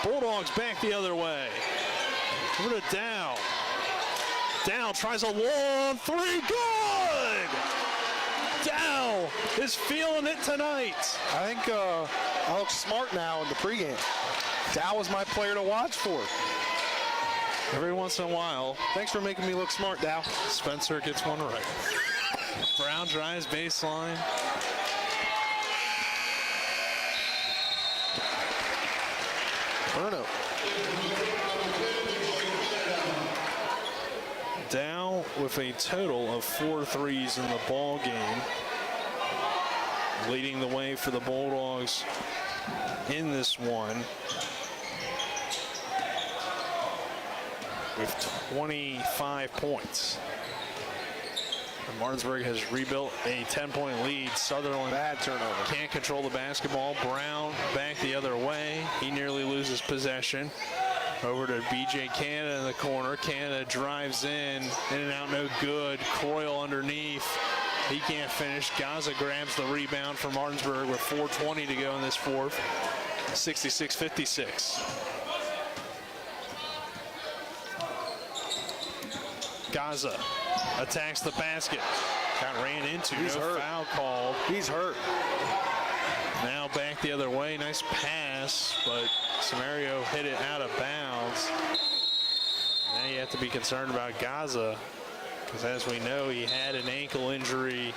Bulldogs back the other way. Over to Dow. Dow tries a long three. Good! Dow is feeling it tonight. I think I look smart now in the pregame. Dow was my player to watch for. Every once in a while. Thanks for making me look smart, Dow. Spencer gets one right. Brown drives baseline. Burno. Dow with a total of 4 threes in the ball game. Leading the way for the Bulldogs in this one. With 25 points. And Martinsburg has rebuilt a 10-point lead. Sutherland bad turnover. Can't control the basketball. Brown back the other way. He nearly loses possession. Over to B.J. Canada in the corner. Canada drives in and out, no good. Croyle underneath. He can't finish. Gaza grabs the rebound for Martinsburg with 4:20 to go in this fourth. 66-56. Gaza attacks the basket. Got ran into. He's hurt. Foul called. He's hurt. Now back the other way. Nice pass, but Samario hit it out of bounds. Now you have to be concerned about Gaza, because as we know, he had an ankle injury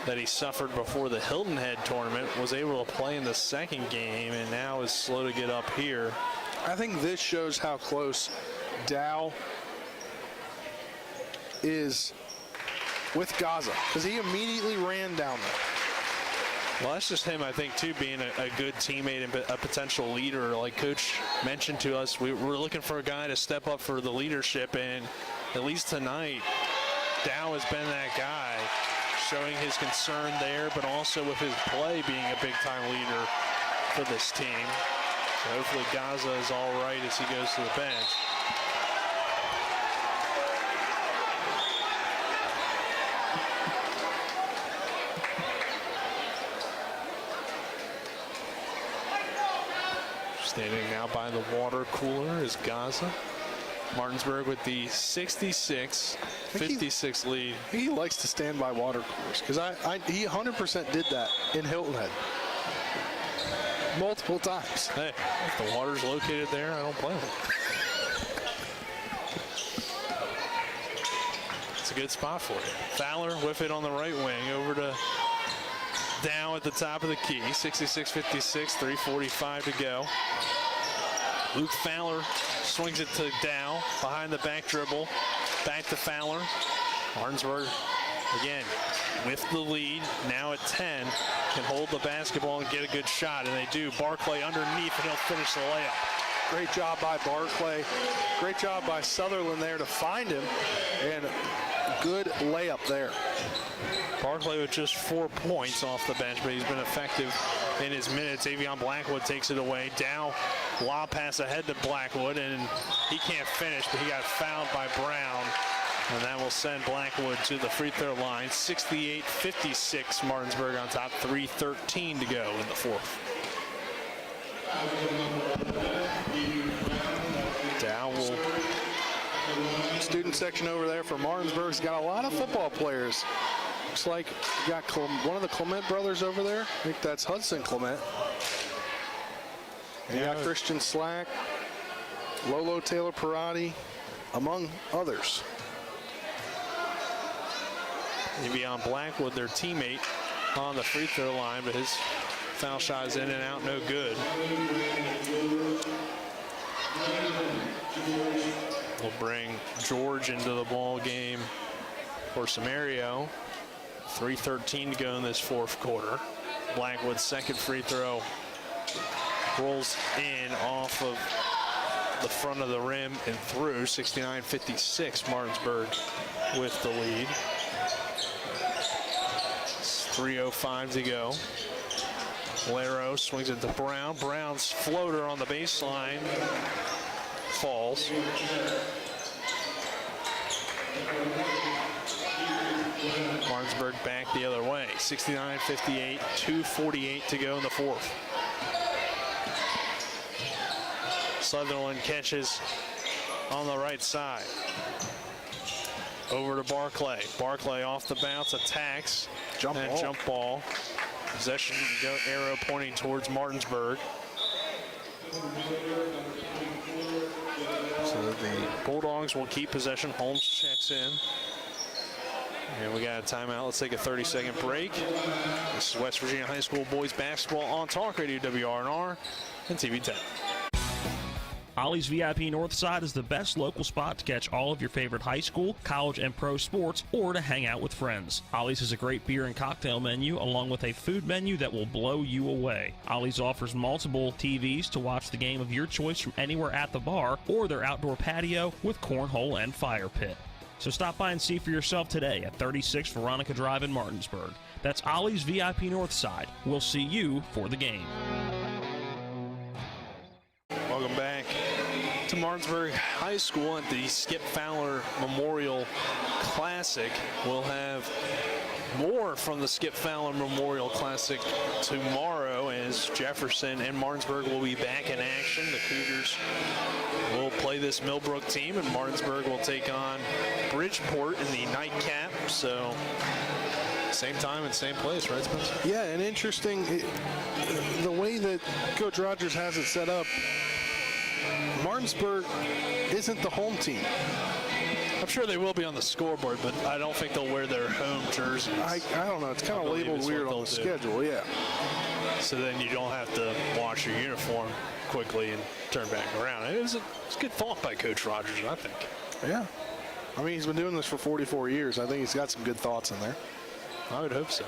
that he suffered before the Hilton Head tournament, was able to play in the second game, and now is slow to get up here. I think this shows how close Dow is with Gaza, because he immediately ran down there. Well, that's just him, I think, too, being a good teammate and a potential leader. Like Coach mentioned to us, we're looking for a guy to step up for the leadership, and at least tonight, Dow has been that guy, showing his concern there, but also with his play being a big-time leader for this team. So hopefully Gaza is all right as he goes to the bench. Standing now by the water cooler is Gaza. Martinsburg with the 66-56 lead. He likes to stand by water coolers, because he 100% did that in Hilton Head multiple times. Hey, if the water's located there, I don't blame him. It's a good spot for you. Fowler with it on the right wing, over to Dow at the top of the key. 66-56, 3:45 to go. Luke Fowler swings it to Dow, behind the back dribble, back to Fowler. Martinsburg, again, with the lead, now at 10, can hold the basketball and get a good shot, and they do. Barclay underneath, and he'll finish the layup. Great job by Barclay. Great job by Sutherland there to find him, and good layup there. Barclay with just 4 points off the bench, but he's been effective in his minutes. Avion Blackwood takes it away. Dow, lob pass ahead to Blackwood, and he can't finish, but he got fouled by Brown, and that will send Blackwood to the free throw line. 68-56, Martinsburg on top, 3:13 to go in the fourth. Dow will... Student section over there for Martinsburg's got a lot of football players. Looks like you got one of the Clement brothers over there. I think that's Hudson Clement. And you got Christian Slack, Lolo Taylor Parati, among others. Avion Blackwood, their teammate, on the free throw line, but his foul shot is in and out, no good. We'll bring George into the ball game for Samario. 3:13 to go in this fourth quarter. Blackwood's second free throw rolls in off of the front of the rim and through. 69-56, Martinsburg with the lead. 3:05 to go. Laro swings it to Brown. Brown's floater on the baseline falls. Martinsburg back the other way. 69-58, 2:48 to go in the fourth. Sutherland catches on the right side. Over to Barclay. Barclay off the bounce, attacks. Jump ball. Possession arrow pointing towards Martinsburg. So the Bulldogs will keep possession. Holmes checks in. And we got a timeout. Let's take a 30-second break. This is West Virginia High School boys basketball on Talk Radio WRNR and TV 10. Ollie's VIP Northside is the best local spot to catch all of your favorite high school, college, and pro sports, or to hang out with friends. Ollie's has a great beer and cocktail menu, along with a food menu that will blow you away. Ollie's offers multiple TVs to watch the game of your choice from anywhere at the bar, or their outdoor patio with cornhole and fire pit. So stop by and see for yourself today at 36 Veronica Drive in Martinsburg. That's Ollie's VIP Northside. We'll see you for the game. Welcome back to Martinsburg High School at the Skip Fowler Memorial Classic. We'll have more from the Skip Fowler Memorial Classic tomorrow as Jefferson and Martinsburg will be back in action. The Cougars will play this Millbrook team, and Martinsburg will take on Bridgeport in the nightcap. So same time and same place, right, Spencer? Yeah, and interesting, the way that Coach Rogers has it set up, Martinsburg isn't the home team. I'm sure they will be on the scoreboard, but I don't think they'll wear their home jerseys. I don't know. It's kind of labeled weird on the schedule, yeah. So then you don't have to wash your uniform quickly and turn back around. It was a good thought by Coach Rogers, I think. Yeah. I mean, he's been doing this for 44 years. I think he's got some good thoughts in there. I would hope so.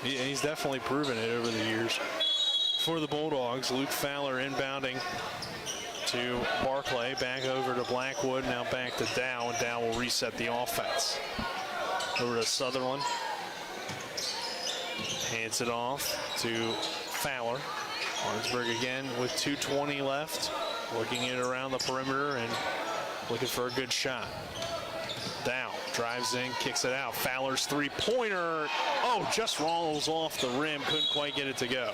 He's definitely proven it over the years. For the Bulldogs, Luke Fowler inbounding to Barclay, back over to Blackwood, now back to Dow, and Dow will reset the offense. Over to Sutherland. Hands it off to Fowler. Martinsburg again with 2:20 left, working it around the perimeter and looking for a good shot. Dow drives in, kicks it out. Fowler's three-pointer. Oh, just rolls off the rim. Couldn't quite get it to go.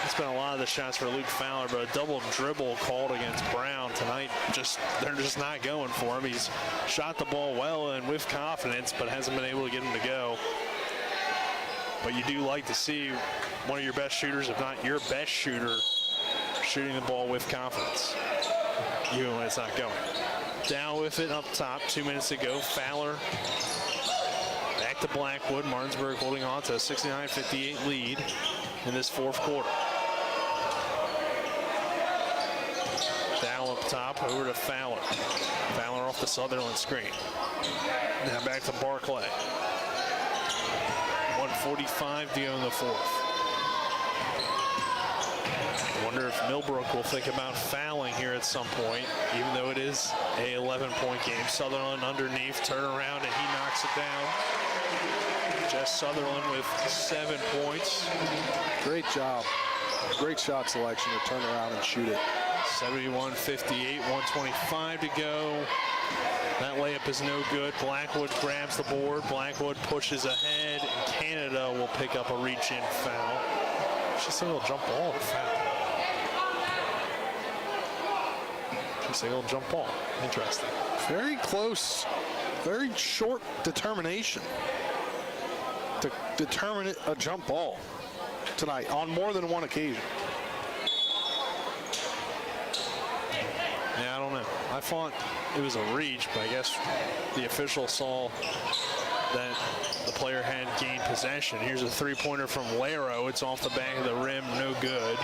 It's been a lot of the shots for Luke Fowler, but a double dribble called against Brown tonight. They're just not going for him. He's shot the ball well and with confidence, but hasn't been able to get him to go. But you do like to see one of your best shooters, if not your best shooter, shooting the ball with confidence, even when it's not going. Down with it up top, 2 minutes to go. Fowler back to Blackwood. Martinsburg holding on to a 69-58 lead in this fourth quarter. Down up top, over to Fowler. Fowler off the Sutherland screen. Now back to Barclay. 1:45 to go in the fourth. I wonder if Millbrook will think about fouling here at some point, even though it is a 11-point game. Sutherland underneath, turn around, and he knocks it down. Jess Sutherland with 7 points. Great job. Great shot selection to turn around and shoot it. 71-58, 1:25 to go. That layup is no good. Blackwood grabs the board. Blackwood pushes ahead, and Canada will pick up a reach-in foul. She single jump ball or foul? She single jump ball. Interesting. Very close, very short determination to determine a jump ball tonight on more than one occasion. Yeah, I don't know. I thought it was a reach, but I guess the official saw that the player had gained possession. Here's a three-pointer from Laro. It's off the back of the rim, no good.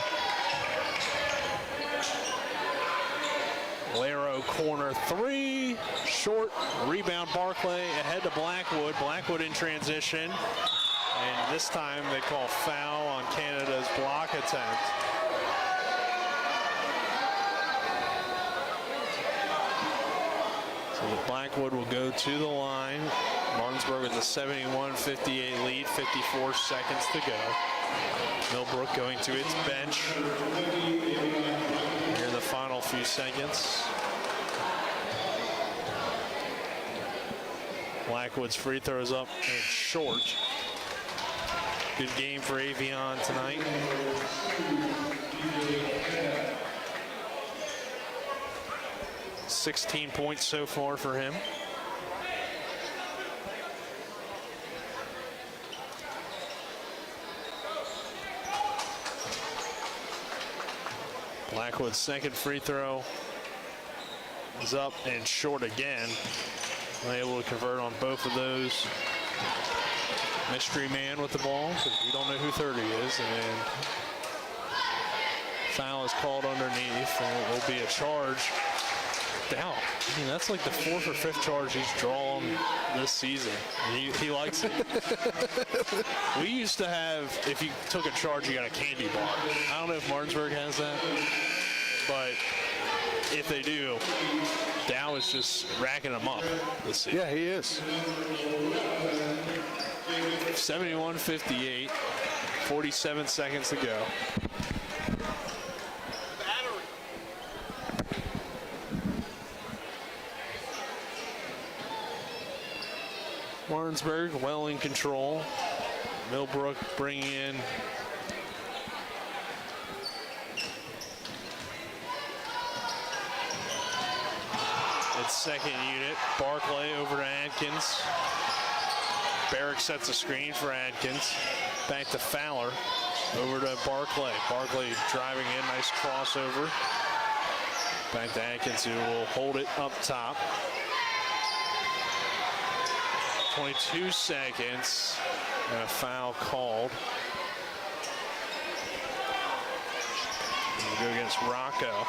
Laro corner three, short, rebound Barclay, ahead to Blackwood. Blackwood in transition, and this time they call foul on Canada's block attempt. So the Blackwood will go to the line. Martinsburg with a 71-58 lead, 54 seconds to go. Millbrook going to its bench here in the final few seconds. Blackwood's free throws up and short. Good game for Avion tonight. $16 points so far for him. Blackwood's second free throw is up and short again. Able to convert on both of those. Mystery man with the ball, because we don't know who 30 is. And foul is called underneath, and it will be a charge. Down. I mean, that's like the fourth or fifth charge he's drawn this season. He likes it. We used to have, if you took a charge, you got a candy bar. I don't know if Martinsburg has that, but if they do, Dow is just racking them up this season. Yeah, he is. 71-58, 47 seconds to go. Martinsburg well in control. Millbrook bringing in its second unit. Barclay over to Adkins. Barrick sets a screen for Adkins. Back to Fowler. Over to Barclay. Barclay driving in. Nice crossover. Back to Adkins, who will hold it up top. 22 seconds and a foul called. We'll go against Rocco.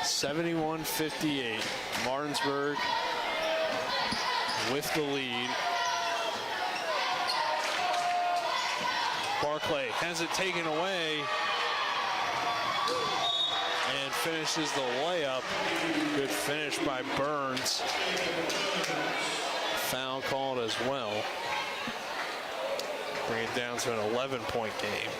71-58. Martinsburg with the lead. Barclay has it taken away and finishes the layup. Good finish by Burns. Foul called as well. Bring it down to an 11-point game.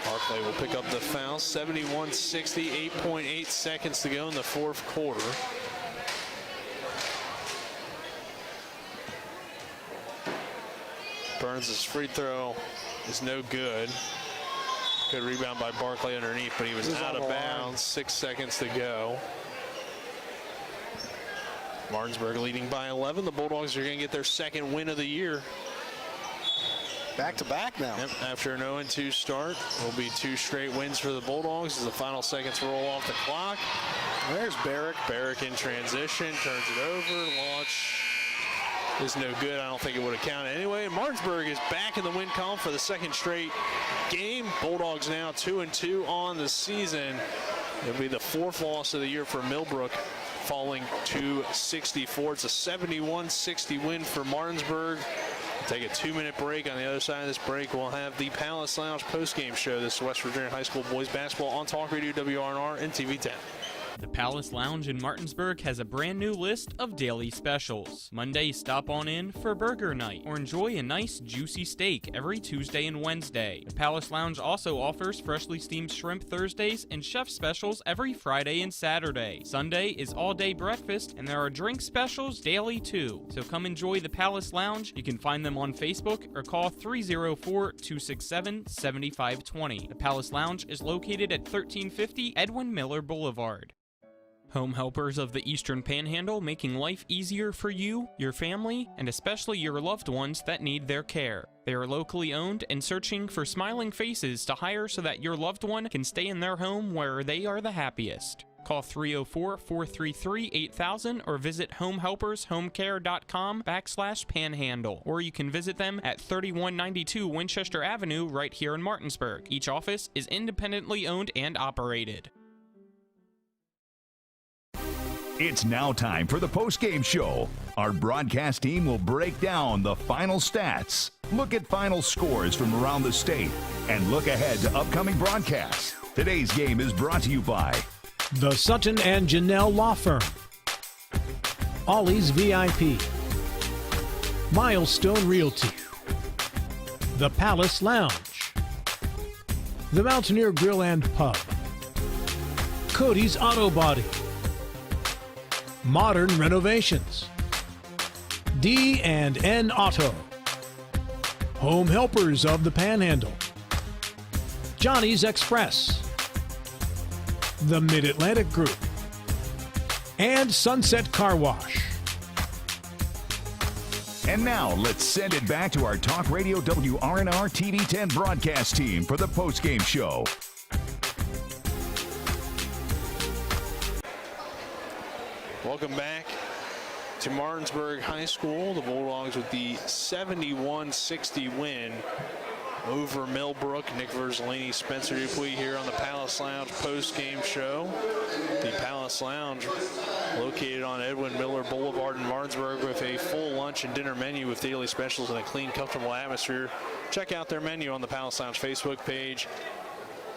Barclay will pick up the foul. 71-60, 8.8 seconds to go in the fourth quarter. Burns' free throw is no good. Good rebound by Barclay underneath, but he was out of bounds. 6 seconds to go. Martinsburg leading by 11. The Bulldogs are going to get their second win of the year. Back-to-back now. Yep, after an 0-2 start, will be 2 straight wins for the Bulldogs as the final seconds roll off the clock. There's Barrick. Barrick in transition, turns it over. Launch is no good. I don't think it would have counted anyway. Martinsburg is back in the win column for the second straight game. Bulldogs now 2-2 on the season. It'll be the 4th loss of the year for Millbrook, falling to 64. It's a 71-60 win for Martinsburg. Take a 2-minute break. On the other side of this break, we'll have the Palace Lounge postgame show. This is West Virginia High School boys basketball on Talk Radio WRNR and TV 10. The Palace Lounge in Martinsburg has a brand new list of daily specials. Monday, stop on in for burger night or enjoy a nice juicy steak every Tuesday and Wednesday. The Palace Lounge also offers freshly steamed shrimp Thursdays and chef specials every Friday and Saturday. Sunday is all-day breakfast and there are drink specials daily too. So come enjoy the Palace Lounge. You can find them on Facebook or call 304-267-7520. The Palace Lounge is located at 1350 Edwin Miller Boulevard. Home helpers of the Eastern Panhandle, making life easier for you, your family, and especially your loved ones that need their care. They are locally owned and searching for smiling faces to hire so that your loved one can stay in their home where they are the happiest. Call 304-433-8000 or visit homehelpershomecare.com/panhandle. Or you can visit them at 3192 Winchester Avenue right here in Martinsburg. Each office is independently owned and operated. It's now time for the post-game show. Our broadcast team will break down the final stats, look at final scores from around the state, and look ahead to upcoming broadcasts. Today's game is brought to you by the Sutton and Janelle Law Firm, Ollie's VIP, Milestone Realty, the Palace Lounge, the Mountaineer Grill and Pub, Cody's Auto Body, Modern Renovations, D&N Auto, Home Helpers of the Panhandle, Johnny's Express, the Mid-Atlantic Group, and Sunset Car Wash. And now let's send it back to our Talk Radio WRNR TV 10 broadcast team for the post-game show. Welcome back to Martinsburg High School. The Bulldogs with the 71-60 win over Millbrook. Nick Verzolini, Spencer Dupuis here on the Palace Lounge post-game show. The Palace Lounge located on Edwin Miller Boulevard in Martinsburg with a full lunch and dinner menu with daily specials and a clean, comfortable atmosphere. Check out their menu on the Palace Lounge Facebook page.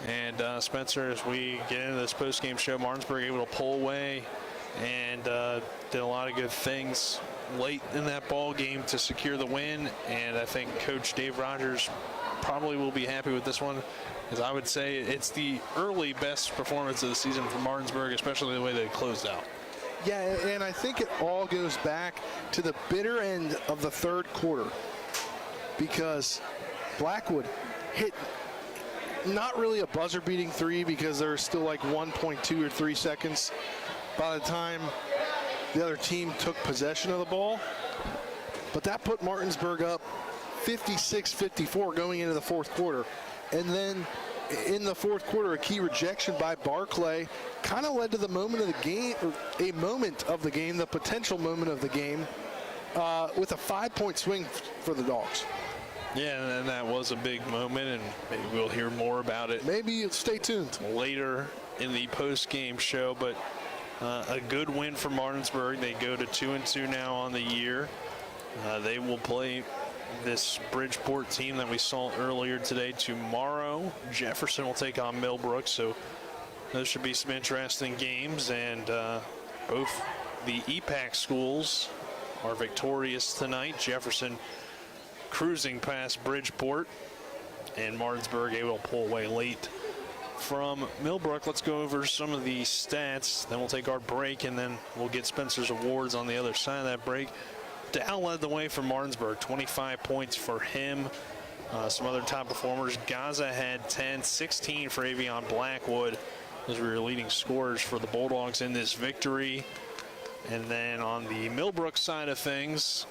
And Spencer, as we get into this post-game show, Martinsburg able to pull away and did a lot of good things late in that ball game to secure the win. And I think Coach Dave Rogers probably will be happy with this one, as I would say it's the early best performance of the season for Martinsburg, especially the way they closed out. Yeah, and I think it all goes back to the bitter end of the third quarter, because Blackwood hit not really a buzzer-beating three because there was still like 1.2 or 3 seconds by the time the other team took possession of the ball. But that put Martinsburg up 56-54 going into the fourth quarter. And then in the fourth quarter, a key rejection by Barclay kind of led to the moment of the game, or a moment of the game, the potential moment of the game, with a 5-point swing for the Dogs. Yeah, and that was a big moment, and maybe we'll hear more about it. Maybe stay tuned later in the post-game show, but a good win for Martinsburg. They go to 2-2 now on the year. They will play this Bridgeport team that we saw earlier today tomorrow. Jefferson will take on Millbrook, so those should be some interesting games, and both the EPAC schools are victorious tonight. Jefferson cruising past Bridgeport, and Martinsburg able to pull away late from Millbrook. Let's go over some of the stats, then we'll take our break, and then we'll get Spencer's awards on the other side of that break. Dow led the way for Martinsburg, 25 points for him. Some other top performers. Gaza had 10, 16 for Avion Blackwood. Those were your leading scorers for the Bulldogs in this victory. And then on the Millbrook side of things,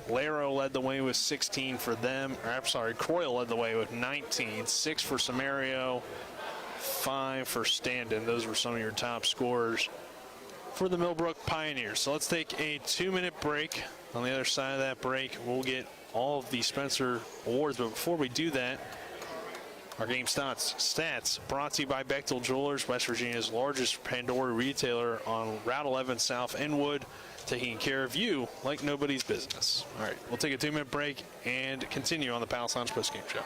Laro led the way with 16 for them. Croyle led the way with 19, 6 for Samario, 5 for Standen. Those were some of your top scorers for the Millbrook Pioneers. So let's take a 2-minute break. On the other side of that break, we'll get all of the Spencer awards. But before we do that, our game stats brought to you by Bechtel Jewelers, West Virginia's largest Pandora retailer on Route 11 South Inwood, taking care of you like nobody's business. All right, we'll take a 2-minute break and continue on the Palace Lounge postgame show.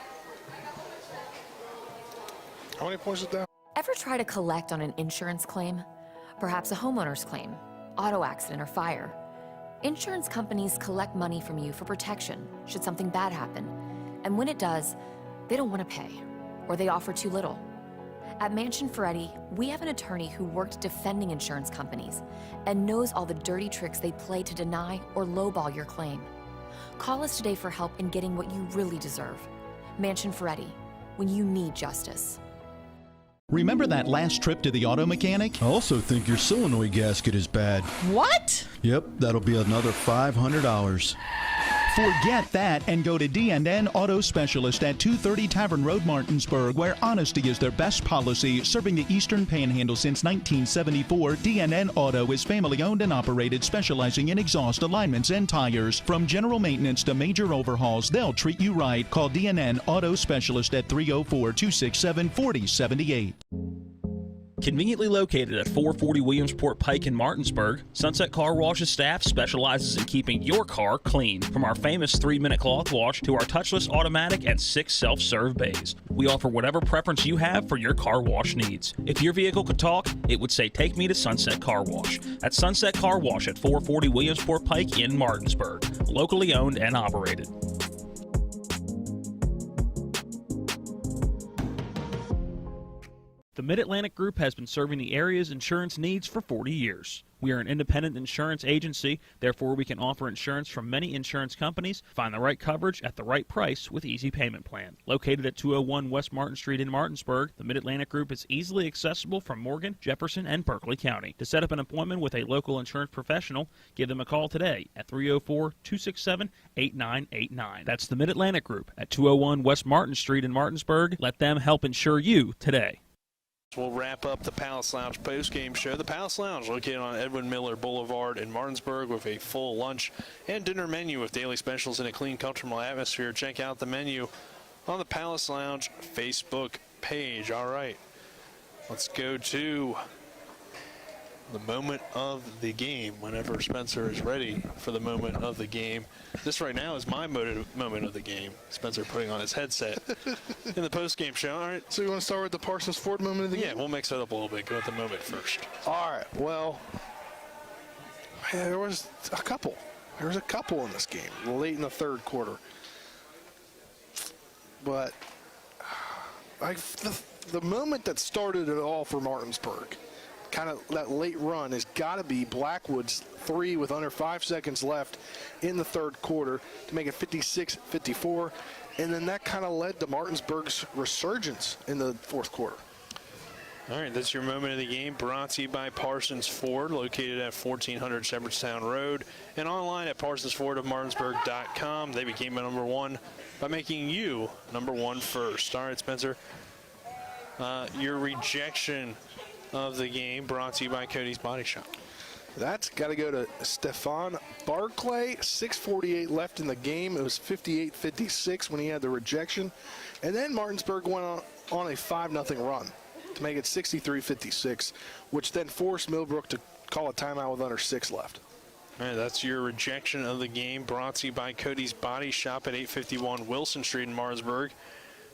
How many points is that? Ever try to collect on an insurance claim? Perhaps a homeowner's claim, auto accident, or fire. Insurance companies collect money from you for protection should something bad happen. And when it does, they don't want to pay, or they offer too little. At Mansion Ferretti, we have an attorney who worked defending insurance companies and knows all the dirty tricks they play to deny or lowball your claim. Call us today for help in getting what you really deserve. Mansion Ferretti, when you need justice. Remember that last trip to the auto mechanic? I also think your solenoid gasket is bad. What? Yep, that'll be another $500. Forget that and go to D&N Auto Specialist at 230 Tavern Road, Martinsburg, where honesty is their best policy. Serving the Eastern Panhandle since 1974, D&N Auto is family-owned and operated, specializing in exhaust alignments and tires. From general maintenance to major overhauls, they'll treat you right. Call D&N Auto Specialist at 304-267-4078. Conveniently located at 440 Williamsport Pike in Martinsburg, Sunset Car Wash's staff specializes in keeping your car clean. From our famous 3-minute cloth wash to our touchless automatic and 6 self-serve bays, we offer whatever preference you have for your car wash needs. If your vehicle could talk, it would say, "Take me to Sunset Car Wash." That's Sunset Car Wash at 440 Williamsport Pike in Martinsburg, locally owned and operated. The Mid-Atlantic Group has been serving the area's insurance needs for 40 years. We are an independent insurance agency, therefore we can offer insurance from many insurance companies, find the right coverage at the right price with easy payment plan. Located at 201 West Martin Street in Martinsburg, the Mid-Atlantic Group is easily accessible from Morgan, Jefferson, and Berkeley County. To set up an appointment with a local insurance professional, give them a call today at 304-267-8989. That's the Mid-Atlantic Group at 201 West Martin Street in Martinsburg. Let them help insure you today. We'll wrap up the Palace Lounge post-game show. The Palace Lounge, located on Edwin Miller Boulevard in Martinsburg, with a full lunch and dinner menu with daily specials in a clean, comfortable atmosphere. Check out the menu on the Palace Lounge Facebook page. All right, let's go to the moment of the game whenever Spencer is ready for the moment of the game. This right now is my moment of the game. Spencer putting on his headset in the post-game show. All right. So you want to start with the Parsons Ford moment of the game? Yeah, we'll mix it up a little bit. Go with the moment first. All right. Well, there was a couple. There was a couple in this game late in the third quarter. But the moment that started it all for Martinsburg, kind of that late run, has got to be Blackwood's three with under 5 seconds left in the third quarter to make it 56-54. And then that kind of led to Martinsburg's resurgence in the fourth quarter. All right, that's your moment of the game, brought to you by Parsons Ford, located at 1400 Shepherdstown Road, and online at parsonsfordofmartinsburg.com. They became a number one by making you number one first. All right, Spencer, your rejection of the game brought to you by Cody's Body Shop. That's got to go to Stephon Barclay. 6:48 left in the game. It was 58-56 when he had the rejection. And then Martinsburg went on a 5-0 run to make it 63-56, which then forced Millbrook to call a timeout with under 6 left. All right, that's your rejection of the game brought to you by Cody's Body Shop at 851 Wilson Street in Martinsburg.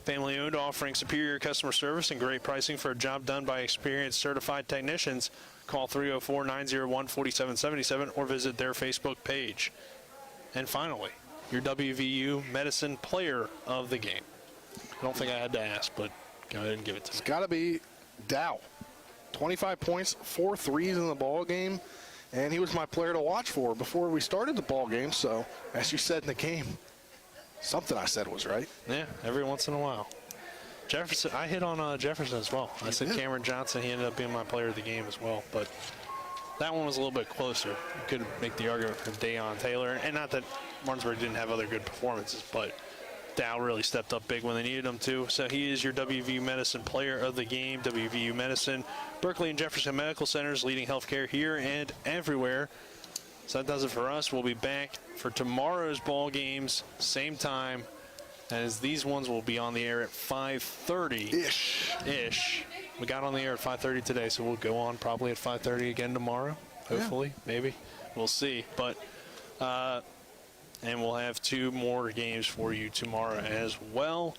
Family owned, offering superior customer service and great pricing for a job done by experienced certified technicians. Call 304-901-4777 or visit their Facebook page. And finally, your WVU Medicine Player of the Game. I don't think I had to ask, but go ahead and give it to me. It's got to be Dow. 25 points, 4 threes in the ball game, and he was my player to watch for before we started the ball game. So, as you said in the game, something I said was right. Yeah, every once in a while. Jefferson, I hit on Jefferson as well. I said Cameron Johnson. He ended up being my player of the game as well. But that one was a little bit closer. You could make the argument for Dayon Taylor. And not that Martinsburg didn't have other good performances, but Dow really stepped up big when they needed him to. So he is your WVU Medicine player of the game. WVU Medicine, Berkeley and Jefferson Medical Centers, leading healthcare here and everywhere. So that does it for us. We'll be back for tomorrow's ball games, same time, as these ones will be on the air at 5:30-ish. We got on the air at 5:30 today, so we'll go on probably at 5:30 again tomorrow, hopefully, maybe. We'll see. But and we'll have 2 more games for you tomorrow as well.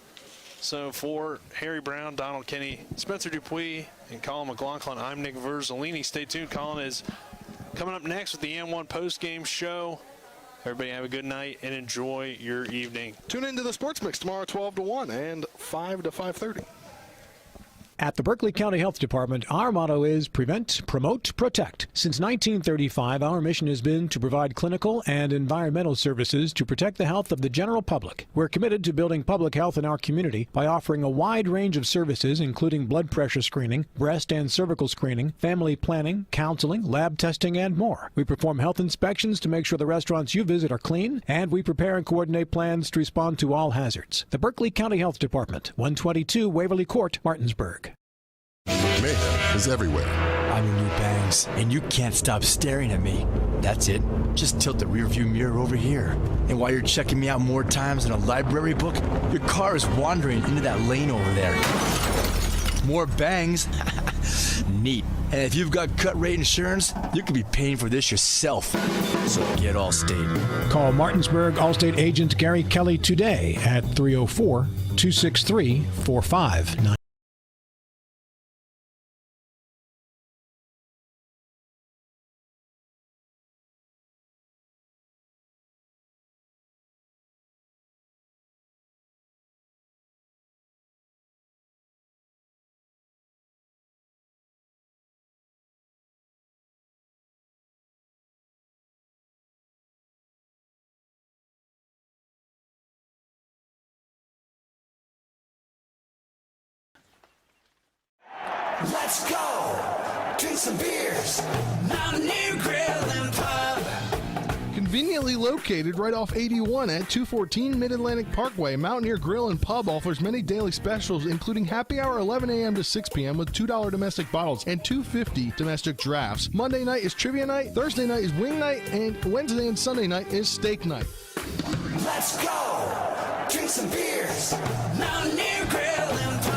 So for Harry Brown, Donald Kinney, Spencer Dupuis, and Colin McLaughlin, I'm Nick Verzolini. Stay tuned. Colin is coming up next with the M1 postgame show. Everybody have a good night and enjoy your evening. Tune into the Sports Mix tomorrow, 12 to 1 and 5 to 5:30. At the Berkeley County Health Department, our motto is prevent, promote, protect. Since 1935, our mission has been to provide clinical and environmental services to protect the health of the general public. We're committed to building public health in our community by offering a wide range of services, including blood pressure screening, breast and cervical screening, family planning, counseling, lab testing, and more. We perform health inspections to make sure the restaurants you visit are clean, and we prepare and coordinate plans to respond to all hazards. The Berkeley County Health Department, 122 Waverly Court, Martinsburg. Mayhem is everywhere. I'm your new bangs, and you can't stop staring at me. That's it. Just tilt the rearview mirror over here. And while you're checking me out more times than a library book, your car is wandering into that lane over there. More bangs? Neat. And if you've got cut rate insurance, you could be paying for this yourself. So get Allstate. Call Martinsburg Allstate agent Gary Kelly today at 304-263-4599. Let's go! Drink some beers! Mountaineer Grill and Pub! Conveniently located right off 81 at 214 Mid-Atlantic Parkway, Mountaineer Grill and Pub offers many daily specials, including happy hour 11 a.m. to 6 p.m. with $2 domestic bottles and $2.50 domestic drafts. Monday night is trivia night, Thursday night is wing night, and Wednesday and Sunday night is steak night. Let's go! Drink some beers! Mountaineer Grill and Pub!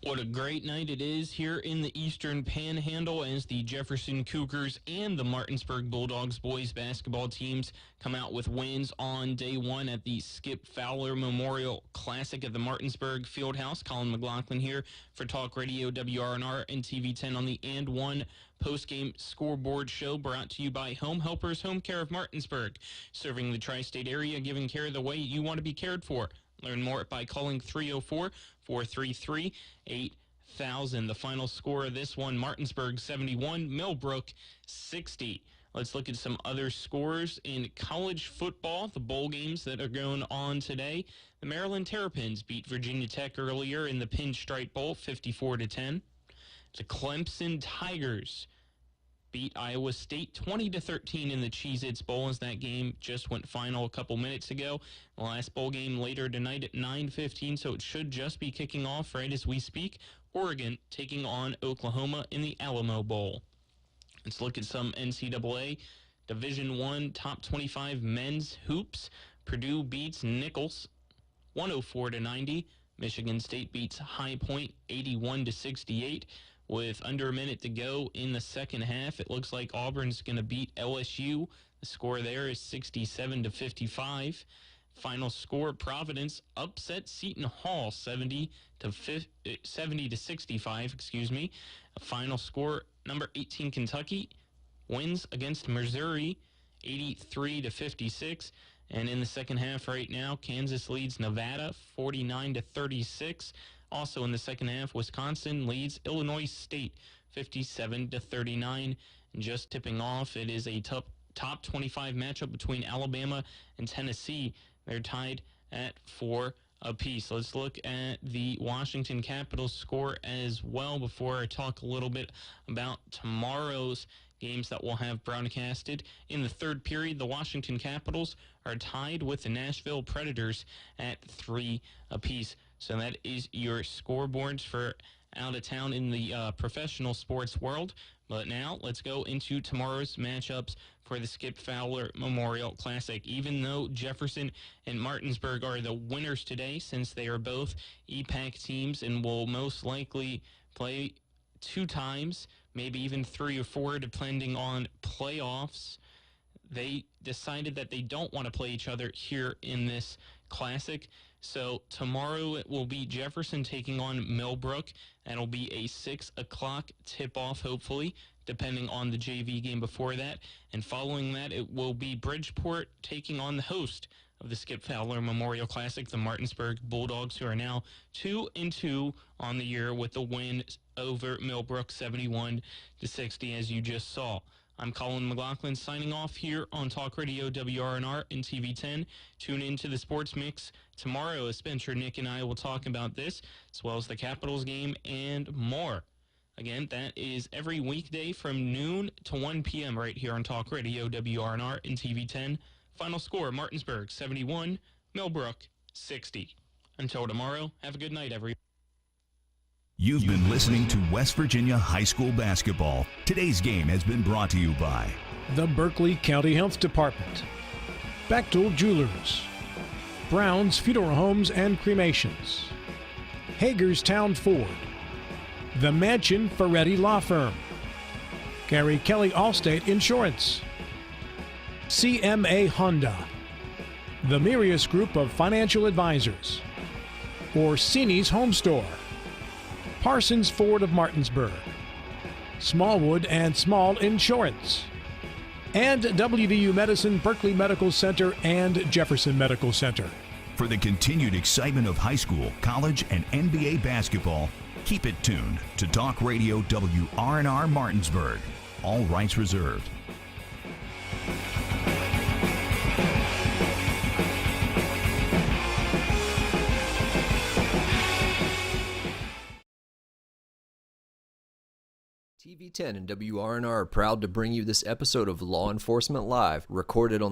What a great night it is here in the Eastern Panhandle as the Jefferson Cougars and the Martinsburg Bulldogs boys basketball teams come out with wins on day one at the Skip Fowler Memorial Classic at the Martinsburg Fieldhouse. Colin McLaughlin here for Talk Radio, WRNR, and TV10 on the And One post-game scoreboard show brought to you by Home Helpers Home Care of Martinsburg, serving the tri-state area, giving care the way you want to be cared for. Learn more by calling 304-433-8000. The final score of this one, Martinsburg 71, Millbrook 60. Let's look at some other scores in college football, the bowl games that are going on today. The Maryland Terrapins beat Virginia Tech earlier in the Pinstripe Bowl 54-10. The Clemson Tigers beat Iowa State 20-13 in the Cheez-Its Bowl, as that game just went final a couple minutes ago. The last bowl game later tonight at 9:15, so it should just be kicking off right as we speak. Oregon taking on Oklahoma in the Alamo Bowl. Let's look at some NCAA Division I top 25 men's hoops. Purdue beats Nichols 104-90. Michigan State beats High Point 81-68. With under a minute to go in the second half, it looks like Auburn's going to beat LSU. The score there is 67-55. Final score: Providence upset Seton Hall 70-65. Excuse me. Final score: number 18 Kentucky wins against Missouri 83-56. And in the second half right now, Kansas leads Nevada 49-36. Also in the second half, Wisconsin leads Illinois State 57-39. And just tipping off, it is a top 25 matchup between Alabama and Tennessee. They're tied at 4 apiece. Let's look at the Washington Capitals score as well before I talk a little bit about tomorrow's games that we'll have broadcasted. In the third period, the Washington Capitals are tied with the Nashville Predators at 3 apiece. So that is your scoreboards for out of town in the professional sports world. But now let's go into tomorrow's matchups for the Skip Fowler Memorial Classic. Even though Jefferson and Martinsburg are the winners today, since they are both EPAC teams and will most likely play 2 times, maybe even 3 or 4, depending on playoffs, they decided that they don't want to play each other here in this classic. So tomorrow it will be Jefferson taking on Millbrook. That'll be a 6 o'clock tip-off, hopefully, depending on the JV game before that. And following that, it will be Bridgeport taking on the host of the Skip Fowler Memorial Classic, the Martinsburg Bulldogs, who are now 2-2 on the year with the win over Millbrook 71-60, as you just saw. I'm Colin McLaughlin signing off here on Talk Radio WRNR and TV10. Tune in to the Sports Mix tomorrow as Spencer, Nick, and I will talk about this, as well as the Capitals game and more. Again, that is every weekday from noon to 1 p.m. right here on Talk Radio WRNR and TV10. Final score: Martinsburg 71, Millbrook 60. Until tomorrow, have a good night, everyone. You've been listening to West Virginia High School Basketball. Today's game has been brought to you by the Berkeley County Health Department, Bechtel Jewelers, Brown's Funeral Homes and Cremations, Hagerstown Ford, the Mansion Ferretti Law Firm, Gary Kelly Allstate Insurance, CMA Honda, the Mirius Group of Financial Advisors, Orsini's Home Store, Parsons Ford of Martinsburg, Smallwood and Small Insurance, and WVU Medicine, Berkeley Medical Center, and Jefferson Medical Center. For the continued excitement of high school, college, and NBA basketball, keep it tuned to Talk Radio WRNR Martinsburg. All rights reserved. TV10 and WRNR are proud to bring you this episode of Law Enforcement Live, recorded on the